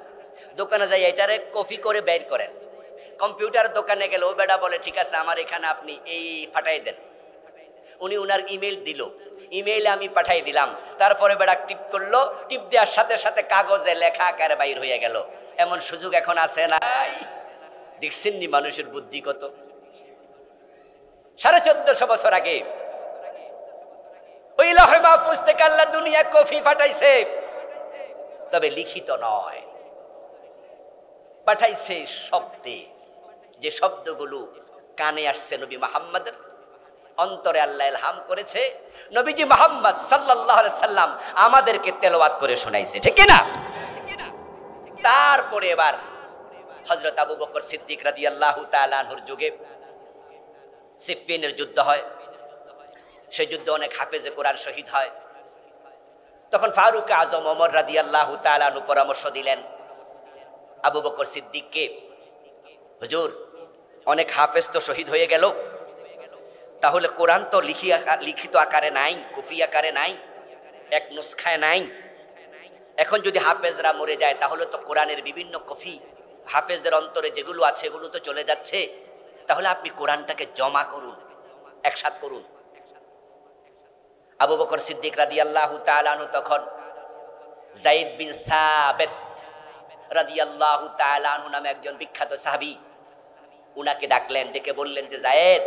দোকানে যাই এটারে কপি করে বের করেন। কম্পিউটার দোকানে গেলে ও বেটা বলে ঠিক আছে আমার এখানে আপনি এই পাঠাই দেন। উনি উনার ইমেল দিল, ইমেইলে আমি পাঠাই দিলাম, তারপরে বেটা টিপ করলো, টিপ দেওয়ার সাথে সাথে কাগজে লেখা আকারে বাইর হয়ে গেল। এমন সুযোগ এখন আছে নাই? দেখছেন নি মানুষের বুদ্ধি কত? 1450 বছর আগে ওই লৌহে মাহফুজ থেকে আল্লাহ দুনিয়া কপি পাঠাইছে, তবে লিখিত নয়, পাঠাইছে শব্দে। যে শব্দগুলো কানে আসছে নবী মুহাম্মদের, অন্তরে আল্লাহ ইলহাম করেছে, নবীজি মুহাম্মদ সাল্লাল্লাহু আলাইহি সাল্লাম আমাদেরকে তেলাওয়াত করে শোনাইছে, ঠিক না? তারপরে এবার হযরত আবু বকর সিদ্দিক রাদিয়াল্লাহু তাআলা আনহুর যুগে সিফফিনের যুদ্ধ হয়। সেই যুদ্ধে অনেক হাফেজে কোরআন শহীদ হয়। তখন ফারুক আজম ওমর রাদিয়াল্লাহু তাআলা আনহু পরামর্শ দিলেন আবু বকর সিদ্দিককে, হুজুর অনেক হাফেজ তো শহীদ হয়ে গেল, তাহলে কোরআন তো লিখিত আকারে নাই, কফি আকারে নাই, এক নুসখায় নাই। এখন যদি হাফেজরা মরে যায় তাহলে তো কোরআনের বিভিন্ন কফি হাফেজদের অন্তরে যেগুলো আছে এগুলো তো চলে যাচ্ছে। তাহলে আপনি কোরআনটাকে জমা করুন, একসাথ করুন। আবু বকর সিদ্দিক রাদিয়াল্লাহু তাআলা আনহু তখন যায়েদ বিন সাবিত রাদিয়াল্লাহু তাআলা আনহু নামে একজন বিখ্যাত সাহাবী, উনাকে ডাকলেন, ডেকে বললেন যে যায়েদ,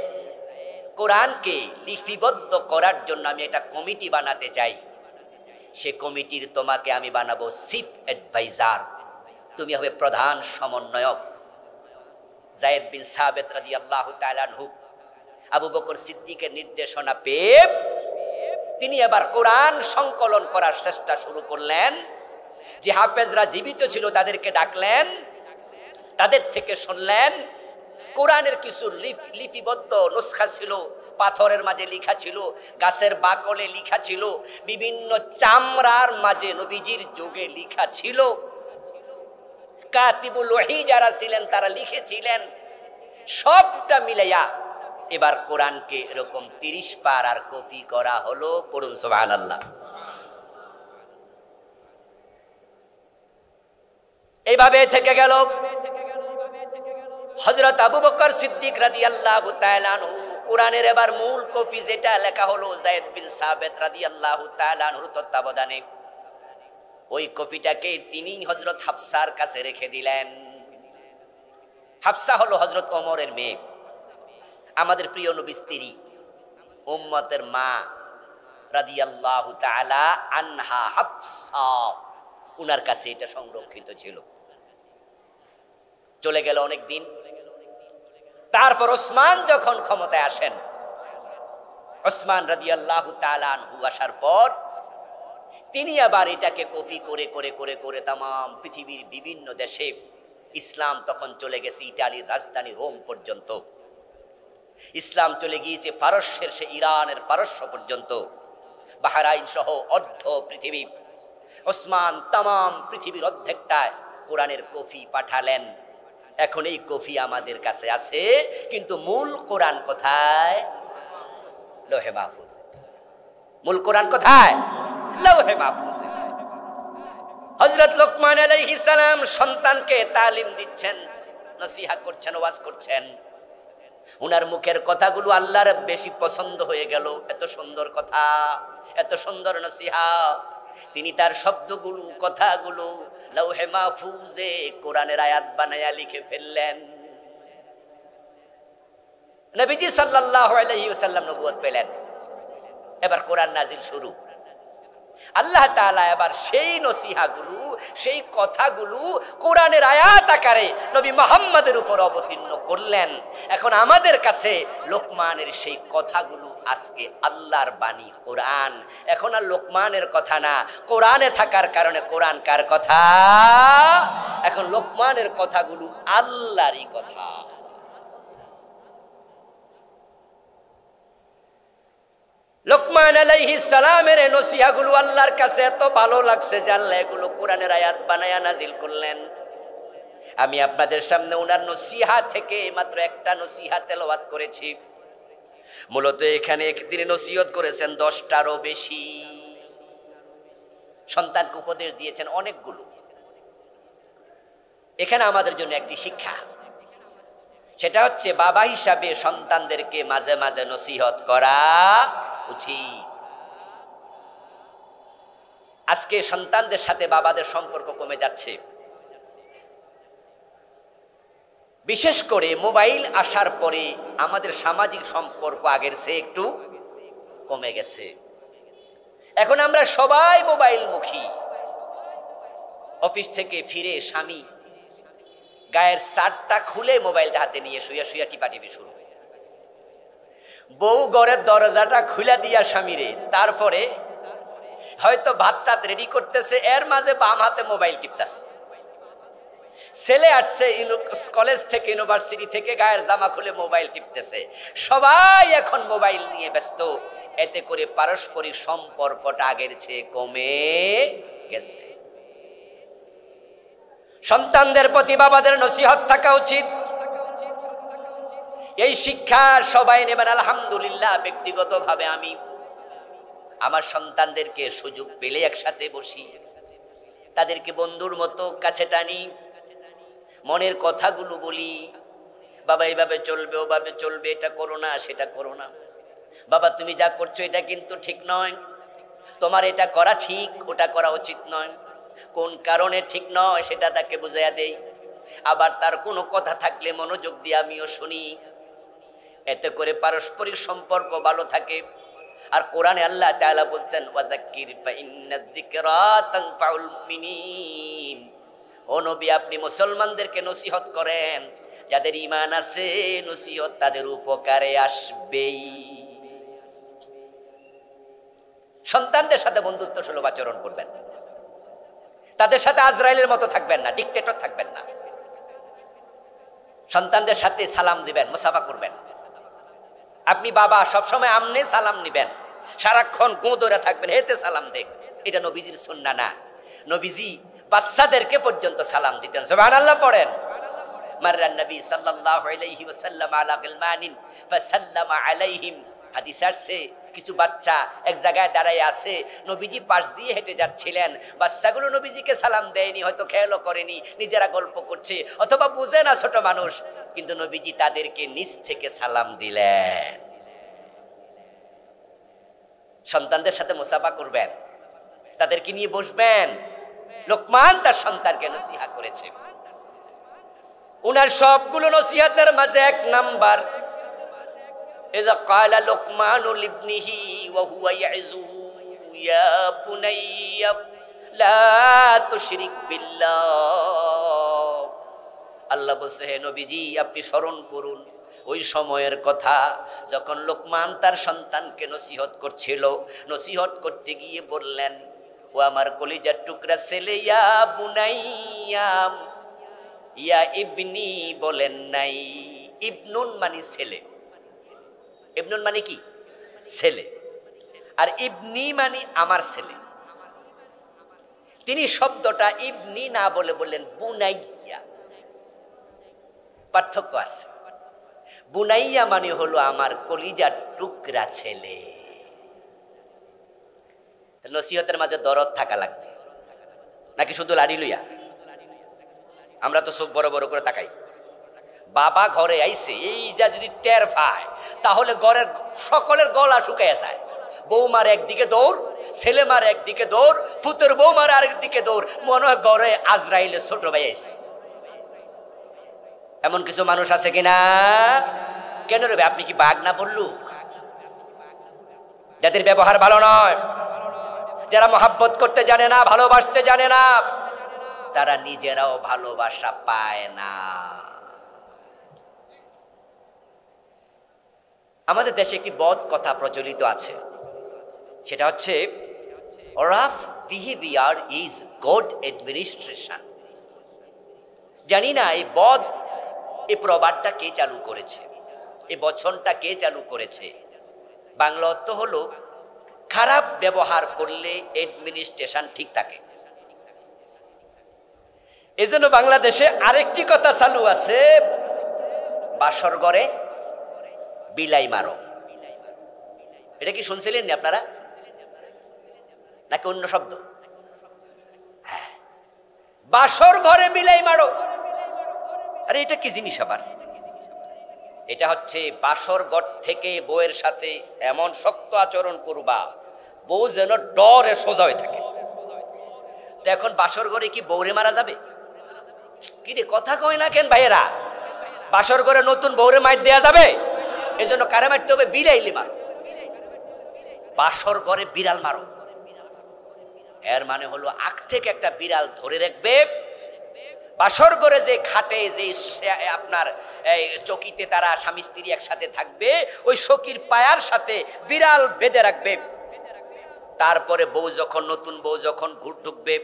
কোরআনকে লিপিবদ্ধ করার জন্য আমি একটা কমিটি বানাতে চাই। সে কমিটির তোমাকে আমি বানাবো চিফ অ্যাডভাইজার, তুমি হবে প্রধান সমন্বয়ক। যায়েদ বিন সাবিত রাদিয়াল্লাহু তাআলা আনহু আবু বকর সিদ্দিকের নির্দেশনা পেয়ে তিনি এবার কোরআন সংকলন করার চেষ্টা শুরু করলেন। যে হাফেজরা জীবিত ছিল তাদেরকে ডাকলেন, তাদের থেকে শুনলেন। কোরআনের কিছু লিপিবদ্ধ নুসখা ছিল, পাথরের মাঝে লেখা ছিল, গাছের বাকলে লেখা ছিল, বিভিন্ন চামড়ার মাঝে নবীজির যুগে লেখা ছিল। কাতিবুল ওহী যারা ছিলেন তারা লিখেছিলেন। সবটা মিলাইয়া এবার কোরআনকে এরকম 30 পারার কপি করা হলো। পড়ুন সুবহানাল্লাহ। এইভাবে থেকে গেল। হযরত আবু বকর সিদ্দিক রাদিয়াল্লাহু তাআলা আনহু কোরআনের এবার মূল কপি যেটা লেখা হলো যায়েদ বিন সাবিত রাদিয়াল্লাহু তাআলা আনহুর তত্ত্বাবধানে, ওই কপিটাকে তিনি হযরত হাফসার কাছে রেখে দিলেন। হাফসা হলো হযরত ওমরের মেয়ে, আমাদের প্রিয় নবীর স্ত্রী, উম্মতের মা রাদিয়াল্লাহু তাআলা আনহা। হাফসা উনার কাছে এটা সংরক্ষিত ছিল। চলে গেল অনেক দিন। তারপর ওসমান যখন ক্ষমতায় আসেন, ওসমান রাদিয়াল্লাহু তাআলা আনহু আসার পর তিনি আবার এটাকে কপি করে করে করে করে তামাম পৃথিবীর বিভিন্ন দেশে, ইসলাম তখন চলে গেছে ইতালির রাজধানী রোম পর্যন্ত, ইসলাম চলে গিয়েছে পারস্যের সে ইরানের পারস্য পর্যন্ত, বাহরাইন সহ অর্ধ পৃথিবী। ওসমান তামাম পৃথিবীর অর্ধেকটায় কোরআনের কপি পাঠালেন। এখন এই কপি আমাদের কাছে আছে, কিন্তু মূল কোরআন কোথায়? লৌহে মাহফুজ। মূল কোরআন কোথায়? লৌহে মাহফুজ। হযরত লোকমান আলাইহিস সালাম সন্তানকে তালিম দিচ্ছেন, নসিহত করছেন, ওয়াজ করছেন। উনার মুখের কথাগুলো আল্লাহর বেশি পছন্দ হয়ে গেল। এত সুন্দর কথা, এত সুন্দর নসিহত। তিনি তার শব্দগুলো, কথাগুলো লৌহে মাহফুজে কোরআনের আয়াত বানায়া লিখে ফেললেন। নবীজি সাল্লাল্লাহু আলাইহি ওয়াসাল্লাম নবুয়ত পেলেন। এবার কোরআন নাজিল শুরু। আল্লাহ তাআলা এবার সেই নসিহাগুলো, সেই কথাগুলো কোরআনের আয়াত আকারে নবী মুহাম্মদের উপর অবতীর্ণ করলেন। এখন আমাদের কাছে লোকমানের সেই কথাগুলো আজকে আল্লাহর বাণী কোরআন। এখন আর লোকমানের কথা না, কোরআনে থাকার কারণে কোরআন কার কথা? এখন লোকমানের কথাগুলো আল্লাহরই কথা। লোকমান আলাইহিস সালামের নসিহাগুলো আল্লাহর কাছে এত ভালো লাগছে যে আল্লাহ এগুলো কোরআনের আয়াত বানায়া নাজিল করলেন। আমি আপনাদের সামনে ওনার নসিহা থেকে মাত্র একটা নসিহা তেলাওয়াত করেছি। মূলত এখানে তিনি নসিহত করেছেন 10টারও বেশি। সন্তানকে উপদেশ দিয়েছেন অনেকগুলো। এখানে আমাদের জন্য একটি শিক্ষা, সেটা হচ্ছে বাবা হিসাবে সন্তানদেরকে মাঝে মাঝে নসিহত করা উচিত। আজকে সন্তানদের সাথে বাবাদের সম্পর্ক কমে যাচ্ছে, বিশেষ করে মোবাইল আসার পরে আমাদের সামাজিক সম্পর্ক আগের চেয়ে একটু কমে গেছে। এখন আমরা সবাই মোবাইল মুখী। অফিস থেকে ফিরে স্বামী গায়ের শার্টটা খুলে মোবাইলটা হাতে নিয়ে শুয়ে শুয়ে টিপাটিপি শুরু। বউ ঘরের দরজাটা খুলে দিয়া স্বামীরে, তারপরে হয়তো ভাত টাত রেডি করতেছে, এর মাঝে বাম হাতে মোবাইল টিপতেছে। ছেলে আসছে কলেজ থেকে, ইউনিভার্সিটি থেকে, গায়ের জামা খুলে মোবাইল টিপতেছে। সবাই এখন মোবাইল নিয়ে ব্যস্ত। এতে করে পারস্পরিক সম্পর্কটা আগের চেয়ে কমে গেছে। সন্তানদের প্রতি বাবাদের নসিহত থাকা উচিত। এই শিক্ষা সবাই নেবেন আলহামদুলিল্লাহ। ব্যক্তিগতভাবে আমি আমার সন্তানদেরকে সুযোগ পেলে একসাথে বসি, তাদেরকে বন্ধুর মতো কাছে টানি, মনের কথাগুলো বলি। বাবা এইভাবে চলবে, ওভাবে চলবে, এটা করো না, সেটা করো না। বাবা তুমি যা করছো এটা কিন্তু ঠিক নয়, তোমার এটা করা ঠিক, ওটা করা উচিত নয়। কোন কারণে ঠিক নয় সেটা তাকে বুঝাইয়া দেই। আবার তার কোনো কথা থাকলে মনোযোগ দিয়ে আমিও শুনি। এতে করে পারস্পরিক সম্পর্ক ভালো থাকে। আর কোরআনে আল্লাহ তাআলা বলছেন ওয়াযাক্কির ফাইন্নায যিকরা তানফাউল মুমিনিন। ও নবী, আপনি মুসলমানদেরকে নসিহত করেন, যাদের ঈমান আছে নসিহত তাদের উপকারে আসবেই। সন্তানদের সাথে বন্ধুত্ব সুলভ আচরণ করবেন, তাদের সাথে আজরাইলের মতো থাকবেন না, ডিক্টেটর থাকবেন না। সন্তানদের সাথে সালাম দিবেন, মুসাফা করবেন। আপনি বাবা, সবসময় আমনে সালাম নিবেন, সারাক্ষণ গো ধরে থাকবেন, হেতে সালাম দেখ, এটা নবীজির সুন্নাহ না। নবীজি বাচ্চাদেরকে পর্যন্ত সালাম দিতেন। সুবহানাল্লাহ পড়েন। মাররান নবী সাল্লাল্লাহু আলাইহি ওয়াসাল্লাম আলা গিলমানিন ফাসাল্লামা আলাইহিম। হাদিস আছে, কিছু বাচ্চা এক জায়গায় দাঁড়ায় আছে, নবীজি পাশ দিয়ে হেঁটে যাচ্ছিলেন, বাচ্চাগুলো নবীজিকে সালাম দেয়নি, হয়তো খেয়ালও করেনি, নিজেরা গল্প করছে অথবা বুঝে না, ছোট মানুষ, কিন্তু নবীজি তাদেরকে নিজ থেকে সালাম দিলেন। সন্তানদের সাথে মুসাফা করবেন, তাদেরকে নিয়ে বসবেন। লোকমান তার সন্তানকে নসিহত করেছে, উনার সবগুলো নসিহতের মাঝে এক নাম্বার, إذا قال لقمان لابنه وهو يعظه يا بني لا تشرك بالله। আল্লাহ বলছে, হে নবীজি, আপনি স্মরণ করুন ওই সময়ের কথা যখন লোকমান তার সন্তানকে নসিহত করছিল। নসিহত করতে গিয়ে বললেন, ও আমার কলিজার টুকরা ছেলে, ইয়া বুনাইয়া, ইয়া ইবনি বলেন নাই। ইবনুন মানে ছেলে, ইবনুন মানে কি? ছেলে। আর ইবনি মানে আমার ছেলে। তিনি শব্দটা ইবনি না বলে বললেন বুনাইয়া। পার্থক্য আছে। বুনাইয়া মানে হলো আমার কলিজার টুকরা ছেলে। নসিহতের মাঝে দরদ থাকা লাগবে, নাকি শুধু লাড়ি লইয়া? আমরা তো চোখ বড় বড় করে তাকাই। বাবা ঘরে আইছে, এই যা যদি টের পায় তাহলে ঘরের সকলের গলা শুকাইয়া যায়। বৌমার একদিকে দৌড়, ছেলে মার একদিকে দৌড়, পুতের বৌমার আরেকদিকে দৌড়, মনে হয় ঘরে আজরাইলের ছোট ভাই আইছে। এমন কিছু মানুষ আছে কিনা? কেন রে? আপনি কি বাঘ না বললুক? যাদের ব্যবহার ভালো নয়, যারা মহাব্বত করতে জানে না, ভালোবাসতে জানে না, তারা নিজেরাও ভালোবাসা পায় না। আমাদের দেশে একটি বদ কথা প্রচলিত আছে, সেটা হচ্ছে rough behaviour is good administration. জানি না এই প্রবাদটা কে চালু করেছে, এই বচনটা কে চালু করেছে। বাংলা অর্থ হলো খারাপ ব্যবহার করলে অ্যাডমিনিস্ট্রেশন ঠিক থাকে। এই জন্য বাংলাদেশে আরেকটি কথা চালু আছে, বাসর ঘরে বিলাই মারো। এটা কি শুনছিলেন না আপনারা, নাকি অন্য শব্দ? হ্যাঁ, বাসর ঘরে বিলাই মারো। আরে এটা কি জিনিস আবার? এটা হচ্ছে বাসর ঘর থেকে বউয়ের সাথে এমন শক্ত আচরণ করবা, বউ যেন ডরে সোজা হয়ে থাকে। তো এখন বাসর ঘরে কি বউরে মারা যাবে? কি রে, কথা কয় না কেন ভাইয়েরা? বাসর ঘরে নতুন বউরে মাইর দেয়া যাবে? এই জন্য কারে মারতে হবে? বিলাইলে মারো। বাসর ঘরে বিড়াল মারো, এর মানে হলো আগ থেকে একটা বিড়াল ধরে রাখবে। বাসর ঘরে যে খাটে, যে আপনার চকিতে তারা স্বামী স্ত্রী একসাথে থাকবে, ওই সখীর পায়ার সাথে বিড়াল বেঁধে রাখবে। তারপরে নতুন বউ যখন ঘুর ঢুকবে,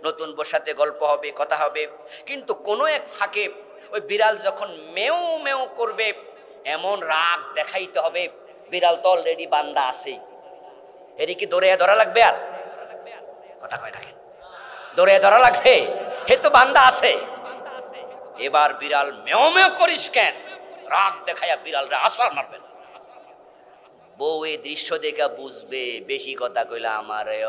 নতুন বউর সাথে গল্প হবে, কথা হবে, কিন্তু কোনো এক ফাঁকে ওই বিড়াল যখন মেও মেও করবে, এমন রাগ দেখাইতে হবে বিড়াল তো অলরেডি বান্দা আছে, এরই কি দৌড়ে ধরা লাগবে? আর কথা কয় না কেন? দৌড়ে ধরা লাগবে, হে তো বান্দা আছে। এবার বিড়াল মেও মেও করিস কেন, রাগ দেখাইয়া বিড়ালরে আছাড় মারবেন। বউ এই দৃশ্য দেখা বুঝবে বেশি কথা কইলা আমারে।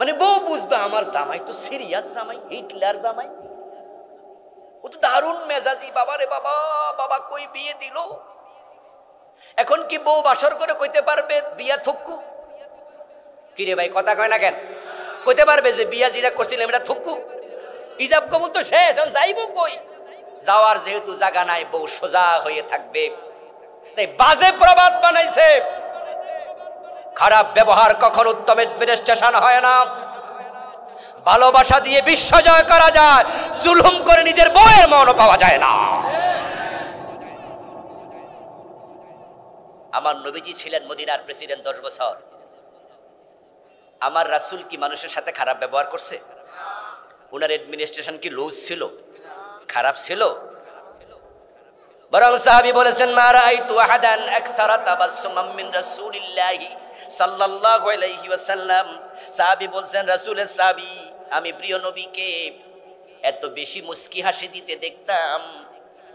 মানে বউ বুঝবে আমার জামাই তো সিরিয়াস জামাই, হিটলার জামাই, ও তো দারুণ মেজাজি। বাবা রে বাবা, বাবা কই বিয়ে দিল। এখন কি বউ বাসর করে কইতে পারবে বিয়া থুক্কু? কিরে ভাই, কথা কয় না কেন? কইতে পারবে যে বিয়া যেটা করছিলাম এটা থুক্কু? ইজাব কবুল তো শেষ, এখন যাইব কই? যাওয়ার যেহেতু জায়গা নাই, বউ সোজা হয়ে থাকবে, তাই বাজে প্রবাদ বানাইছে, খারাপ ব্যবহার কখন উত্তম অ্যাডমিনিস্ট্রেশন হয় না। ভালোবাসা দিয়ে বিশ্ব জয় করা যায়, জুলুম করে নিজের বউয়ের মনও পাওয়া যায় না। আমার নবীজি ছিলেন মদিনার প্রেসিডেন্ট 10 বছর। আমার রাসূল কি মানুষের সাথে খারাপ ব্যবহার করছে? উনার অ্যাডমিনিস্ট্রেশন কি লুজ ছিল, খারাপ ছিল? বরং সাহাবী বলেছেন, মা রাআইতু আহাদান আকসারা তাবাসসুমান মিন রাসূলিল্লাহি সাল্লাল্লাহু আলাইহি ওয়াসাল্লাম। সাহাবী বলছেন, রাসূলের সাহাবী, আমি প্রিয় নবীকে এত বেশি মুস্কি হাসি দিতে দেখতাম,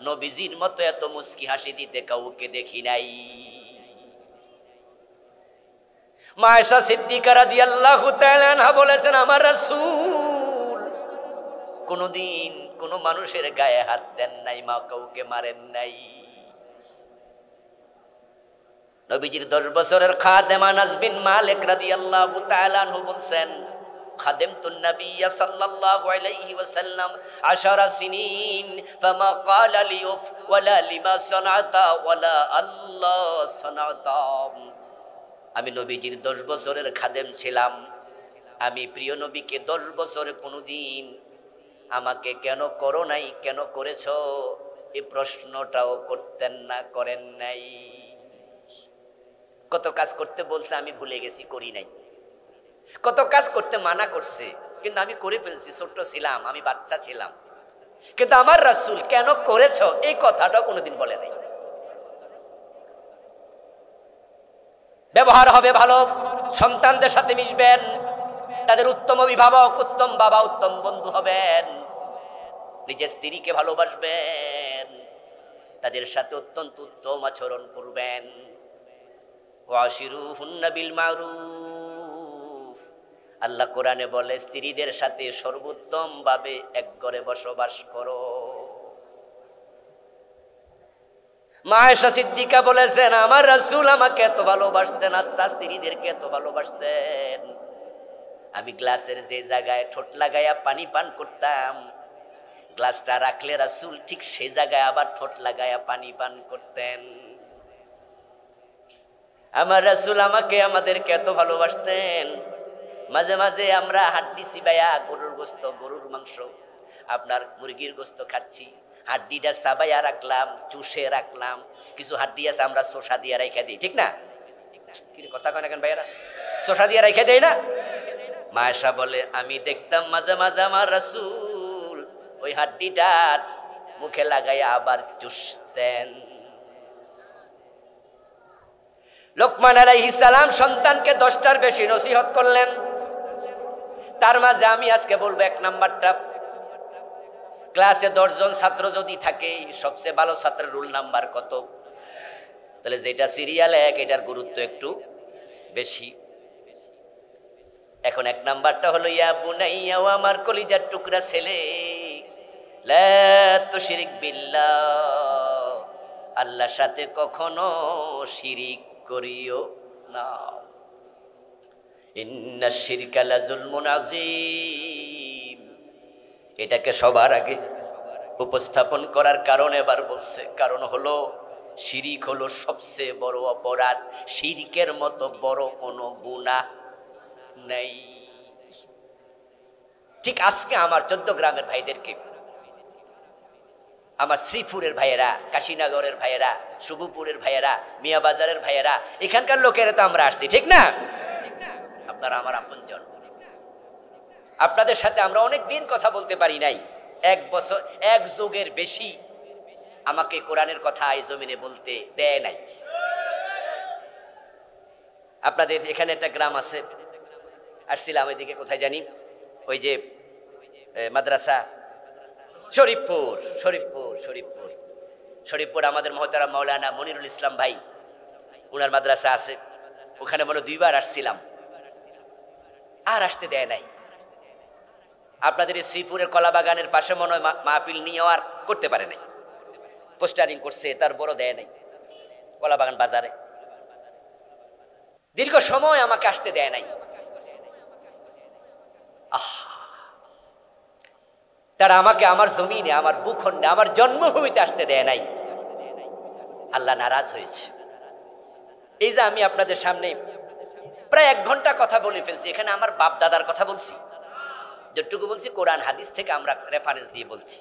নবীজির মতো এত মুস্কি হাসি দিতে কাউকে দেখি নাই। মা আয়েশা সিদ্দিকা রাদিয়াল্লাহু তাআলা আনহা বলেছেন, আমার রাসূল কোনদিন কোন মানুষের গায়ে হাত দেন নাই, মা কাউকে মারেন নাই। নবীজির 10 বছরের খাদেম আনাস বিন মালিক রাদিয়াল্লাহু তাআলা আনহু বলছেন, খাদেমতুন নবিয়্য সাল্লাল্লাহু আলাইহি ওয়াসাল্লাম 10 সিনিন ফামা ক্বালা লি উফ ওয়ালা লিমা সানাতা ওয়ালা আল্লাহ সানাতা। আমি নবীজির 10 বছরের খাদেম ছিলাম। আমি প্রিয় নবীকে 10 বছরে কোনোদিন আমাকে কেন করো নাই, কেন করেছ, এই প্রশ্নটাও করতেন না, করেন নাই। কত কাজ করতে বলছে আমি ভুলে গেছি, করি নাই। কত কাজ করতে মানা করছে, কিন্তু আমি করে ফেলছি, ছোট্ট ছিলাম, আমি বাচ্চা ছিলাম। কিন্তু আমার রাসূল কেন করেছ এই কথাটা কোনোদিন বলে নাই। ব্যবহার হবে ভালো, সন্তানদের সাথে মিশবেন, তাদের উত্তম অভিভাবক, উত্তম বাবা, উত্তম বন্ধু হবেন, নিজের স্ত্রীকে ভালোবাসবেন, তাদের সাথে অত্যন্ত উত্তম আচরণ করবেন। ওয়াশিরুহুন্না বিল মারুফ, আল্লাহ কোরআনে বলে স্ত্রীদের সাথে সর্বোত্তম ভাবে এক ঘরে বসবাস করো। মা আয়েশা সিদ্দিকা বলেছেন, আমার রাসূল আমাকে এত ভালোবাসতেন, আর তার স্ত্রীদেরকে এত ভালোবাসতেন, আমি গ্লাসের যে জায়গায় ঠোঁট লাগাইয়া পানি পান করতাম, গ্লাসটা রাখলে রাসূল ঠিক সেই জায়গায় আবার ঠোঁট লাগাইয়া পানি পান করতেন। আমার রাসূল আমাকে, আমাদেরকে এত ভালোবাসতেন। মাঝে মাঝে আমরা হাড্ডি চিবাইয়া, গরুর গোস্ত, গরুর মাংস, আপনার মুরগির গোস্ত খাচ্ছি, হাড্ডিটা চাবাইয়া রাখলাম, চুষে রাখলাম, কিছু হাড্ডি আছে আমরা শসা দিয়ে রেখে দিই, ঠিক না? কথা কয় না কেন ভাইয়ারা? শসা দিয়ে রেখে দেই না? মা আয়েশা বলে, আমি দেখতাম মাঝে মাঝে আমার রাসূল ওই হাড্ডিটা মুখে লাগাইয়া আবার চুষতেন। লোকমান আলাইহিস সালাম সন্তানকে 10টার বেশি নসিহত করলেন। তার মাঝে আমি আজকে বলবো 1 নাম্বারটা, ক্লাসে 10 জন ছাত্র যদি থাকে, সবচেয়ে ভালো ছাত্রের রোল নাম্বার কত? তাহলে যেটা সিরিয়াল 1, এটার গুরুত্ব একটু বেশি। এখন 1 নাম্বারটা হলো, ইয়া বুনাইয়া, ও আমার কলিজার টুকরা ছেলে, লা তুশরিক বিল্লাহ, আল্লাহর সাথে কখনো শিরিক করিও না। ইন্নাশ শিরকা লাযুলমুন আযীম। এটাকে সবার আগে উপস্থাপন করার কারণ এবার বলছে, কারণ হলো শিরিক হলো সবচেয়ে বড় অপরাধ, শিরকের মতো বড় কোনো গুনাহ নাই। ঠিক আজকে আমার 14 গ্রামের ভাইদেরকে, আমার শ্রীপুরের ভাইয়েরা, কাশীনগরের ভাইয়েরা, শুভপুরের ভাইয়েরা, মিয়াবাজারের ভাইয়েরা, এখানকার লোকেরা তো আমরা আসছি, ঠিক না? আপনারা আমার আপনজন, আপনাদের সাথে আমরা অনেক দিন কথা বলতে পারি নাই। 1 বছর, 1 যুগের বেশি আমাকে কোরআনের কথা এই জমিনে বলতে দেয় নাই। আপনাদের এখানে একটা গ্রাম আছে, আসছিলাম ওইদিকে, কোথায় জানি, ওই যে মাদ্রাসা শরীফপুর, শরীফপুর শরীফপুর শরীফপুর আমাদের মহতারাম মাওলানা মনিরুল ইসলাম ভাই, উনার মাদ্রাসা আছে, ওখানে মনে 2 বার আসছিলাম, আর আসতে দেয় নাই। আপনাদের এই শ্রীপুরের কলাবাগানের পাশে মনে হয় মাহফিল নিয়েও আর করতে পারে নাই, পোস্টারিং করছে, তার বড় দেয় নাই। কলাবাগান বাজারে দীর্ঘ সময় আমাকে আসতে দেয় নাই। তারা আমাকে আমার জমিনে, আমার ভূখণ্ডে, আমার জন্মভূমিতে আসতে দেয় নাই। আল্লাহ নারাজ হয়েছে। এই যে আমি আপনাদের সামনে প্রায় 1 ঘন্টা কথা বলে ফেলছি, এখানে আমার বাপ দাদার কথা বলছি, যতটুকু বলছি কোরআন হাদিস থেকে আমরা রেফারেন্স দিয়ে বলছি।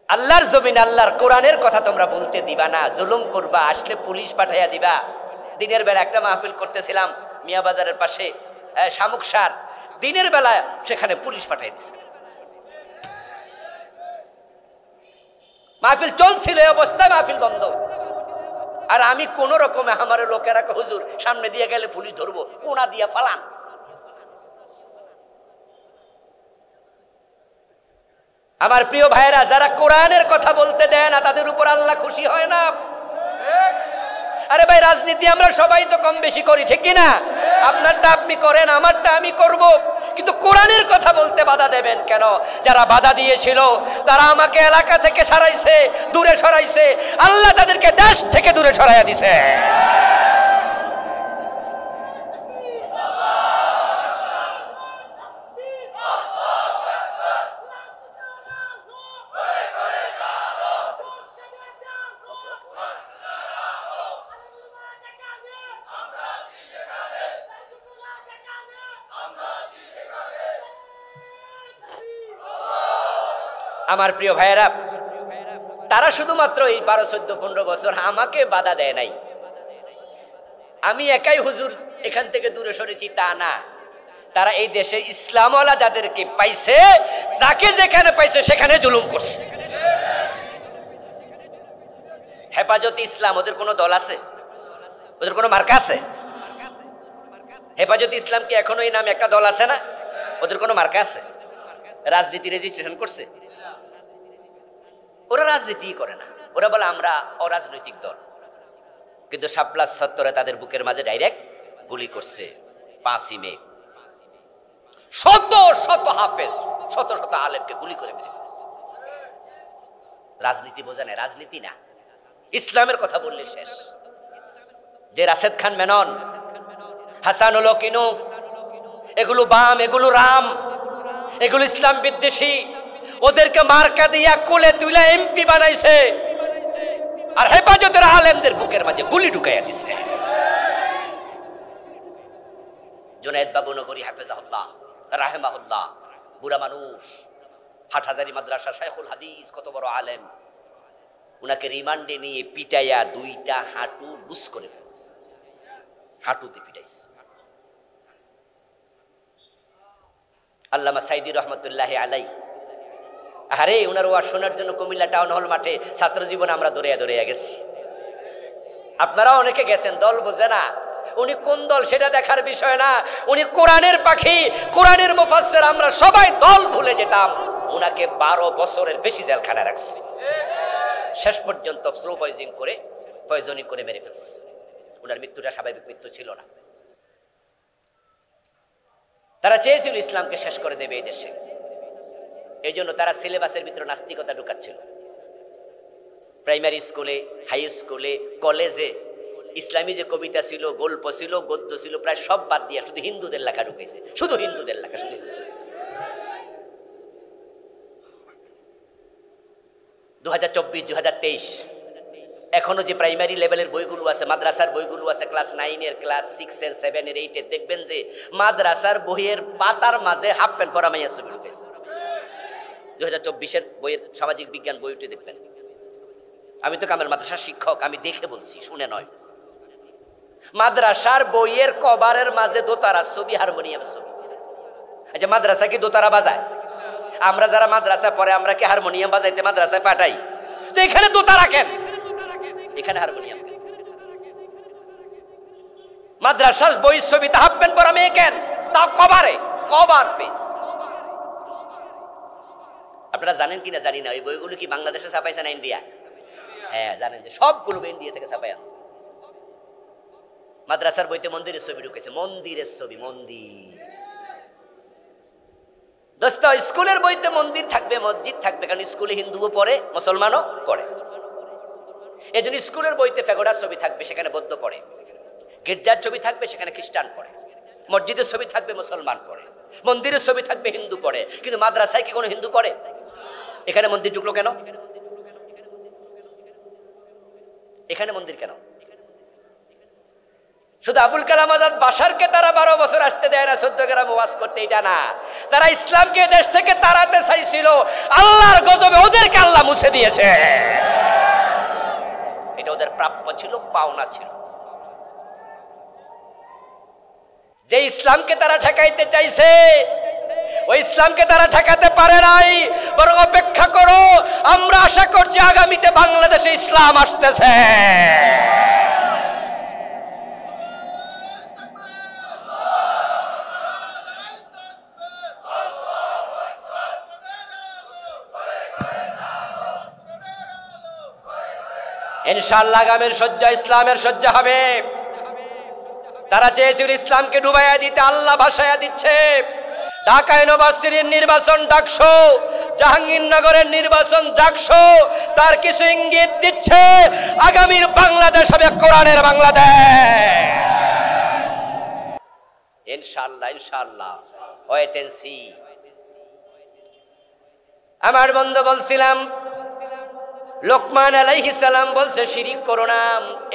আল্লাহর জমিন, আল্লাহর কোরআনের কথা তোমরা বলতে দিবা না, জুলুম করবা, আসলে পুলিশ পাঠাইয়া দিবা। দিনের বেলা একটা মাহফিল করতেছিলাম মিয়া বাজারের পাশে, শামুক সার, দিনের বেলা সেখানে পুলিশ পাঠাই দিছে। মাহফিল চলছিল, এই অবস্থায় মাহফিল বন্ধ। আর আমি কোন রকমে আমার লোকেরা হুজুর সামনে দিয়ে গেলে পুলিশ ধরবো, কোনা দিয়া ফালান। আমার প্রিয় ভাইরা, যারা কোরআনের কথা বলতে দেয় না তাদের উপর আল্লাহ খুশি হয় না। আরে ভাই, রাজনীতি আমরা সবাই তো কম বেশি করি, ঠিক কিনা? আপনারটা আপনি করেন, আমারটা আমি করব, কিন্তু কোরআনের কথা বলতে বাধা দেবেন কেন? যারা বাধা দিয়েছিল তারা আমাকে এলাকা থেকে সরাইছে, দূরে সরাইছে, আল্লাহ তাদেরকে দেশ থেকে দূরে সরাইয়া দিছে। আমার প্রিয় ভাইয়েরা, তারা শুধুমাত্র এই 12, 14, 15 বছর আমাকে বাধা দেয় নাই। আমি একাই হুজুর এখান থেকে দূরে সরেছি তা না, তারা এই দেশে ইসলামওয়ালা যাদেরকে পাইছে, যাকে যেখানে পাইছে সেখানে জুলুম করছে। হেফাজতে ইসলাম, ওদের কোনো দল আছে? ওদের কোনো মার্কা আছে? হেফাজতে ইসলাম কি এখনো এই নামে একটা দল আছে না? ওদের কোনো মার্কা আছে? রাজনীতি রেজিস্ট্রেশন করছে? ওরা রাজনীতি করে না, ওরা বলে আমরা অরাজনৈতিক দল। কিন্তু শাপলা চত্বরে তাদের বুকের মাঝে ডাইরেক্ট গুলি করছে 5ই মে। শত শত হাফেজ, শত শত আলেমকে গুলি করে মেরে ফেলছে। রাজনীতি বোঝে না, রাজনীতি না, ইসলামের কথা বললে শেষ। যে রাশেদ খান মেনন, হাসানুল কিনু, এগুলো বাম, এগুলো রাম, এগুলো ইসলাম বিদ্বেষী, ওদেরকে মার্কা দিয়া কোলে তুলে এমপি বানাইছে, আর হেফাজতের আলেমদের বুকের মাঝে গুলি ঢুকাইয়া দিছে। জুনায়েদ বাবু নগরী হাফেজাহুল্লাহ রাহেমাহুল্লাহ, বুড়া মানুষ, হাটহাজারী মাদ্রাসা শাইখুল হাদিস, কত বড় আলেম, উনাকে রিমান্ডে নিয়ে পিটাইয়া 2টা হাঁটু লুজ করে ফেলছে, হাঁটুতে পিটাইছে। আল্লামা সাইদি রহমতুল্লাহ আলাই, আরে ওনার ওয়াজ শোনার জন্য কুমিল্লা টাউন হল মাঠে ছাত্র জীবনে আমরা দৌড়িয়া গেছি। আপনারাও অনেকে গেছেন, দল বোঝে না, উনি কোন দল সেটা দেখার বিষয় না, উনি কোরআনের পাখি, কোরআনের মুফাসসির, আমরা সবাই দল ভুলে যেতাম। উনাকে 12 বছরের বেশি জেলখানায় রাখছে, শেষ পর্যন্ত স্লো পয়জনিং করে মেরে ফেলছে। উনার মৃত্যুটা স্বাভাবিক মৃত্যু ছিল না। তারা চেয়েছিল ইসলামকে শেষ করে দেবে এই দেশে, এই জন্য তারা সিলেবাসের ভিতরে নাস্তিকতা ঢুকাচ্ছিল। প্রাইমারি স্কুলে, হাই স্কুলে, কলেজে ইসলামী যে কবিতা ছিল, গল্প ছিল, গদ্য ছিল, প্রায় সব বাদ দিয়ে শুধু হিন্দুদের লেখা ঢুকেছে, শুধু হিন্দুদের লেখা, শুধু 2024, 2023 এখনো যে প্রাইমারি লেভেলের বইগুলো আছে, মাদ্রাসার বইগুলো আছে, ক্লাস 9-এর, ক্লাস 6-এর, 7-এর, 8-এর, দেখবেন যে মাদ্রাসার বইয়ের পাতার মাঝে হাফ প্যান্ট পরা মাইয়া ছবি ঢুকেছে। 2024-এর বইয়ের সামাজিক বিজ্ঞান বইটি দেখবেন। আমি তো কামেল মাদ্রাসার শিক্ষক, আমি দেখে বলছি, শুনে নয়। মাদ্রাসার বইয়ের কভারের মাঝে দোতারার ছবি, হারমোনিয়ামের ছবি। এই যে মাদ্রাসা কি দোতারা বাজায়? আমরা যারা মাদ্রাসা পড়ে আমরা কি হারমোনিয়াম বাজাইতে মাদ্রাসায় পাঠাই? তো এখানে দোতারা কেন, এখানে হারমোনিয়াম কেন? মাদ্রাসার বইয়ের ছবিতে হাফ প্যান্ট পরা মেয়ে কেন, তাও কভারে, কভার পেজ। আপনারা জানেন কিনা জানি না, ওই বইগুলো কি বাংলাদেশে ছাপাইছে না ইন্ডিয়া? হ্যাঁ, জানেন যে সবগুলো ইন্ডিয়া থেকে ছাপাই আনতো। মাদ্রাসার বইতে মন্দিরের ছবি ঢুকেছে, মন্দিরের ছবি, মন্দির। দোস্ত, স্কুলের বইতে মন্দির থাকবে, মসজিদ থাকবে, কারণ স্কুলে হিন্দুও পড়ে, মুসলমানও পড়ে। এই জন্য স্কুলের বইতে ফেগোডার ছবি থাকবে, সেখানে বৌদ্ধ পড়ে। গির্জার ছবি থাকবে, সেখানে খ্রিস্টান পড়ে। মসজিদের ছবি থাকবে, মুসলমান পড়ে। মন্দিরের ছবি থাকবে, হিন্দু পড়ে, কিন্তু মাদ্রাসায় কি কোনো হিন্দু পড়ে? এখানে মন্দির ঢুকলো কেন? এখানে মন্দির কেন? শুধু আবুল কালাম আজাদ বাশারকে তারা 12 বছর আসতে দেয় না 14 গ্রাম ওয়াজ করতে, এটা না, তারা ইসলামকে দেশ থেকে তাড়াতে চাইছিল, আল্লাহর গজবে ওদেরকে আল্লাহ মুছে দিয়েছে। এটা ওদের প্রাপ্য ছিল, পাওনা ছিল। যে ইসলামকে তারা ঠেকাইতে চাইছে, ওই ইসলামকে তারা ঠেকাতে পারে নাই। বরং অপেক্ষা করো, আমরা আশা করছি আগামীতে বাংলাদেশে ইসলাম আসতেছে। ইনশাআল্লাহ আগামীর শয্যা ইসলামের শয্যা হবে। তারা চেয়েছিল ইসলামকে ডুবাইয়া দিতে, আল্লাহ ভাসাইয়া দিচ্ছে। ঢাকা ইউনিভার্সিটির নির্বাচন ডাকসো, জাহাঙ্গীরনগরের নির্বাচন ডাকসো, তার কিছু ইঙ্গিত দিচ্ছে আগামীর বাংলাদেশ হবে কোরআনের বাংলাদেশ। ইনশাআল্লাহ, ইনশাআল্লাহ, ওয়েট এন্ড সি। আমার বন্ধু বলছিলাম, লোকমান আলাইহিস সালাম বলছে শিরিক করো না।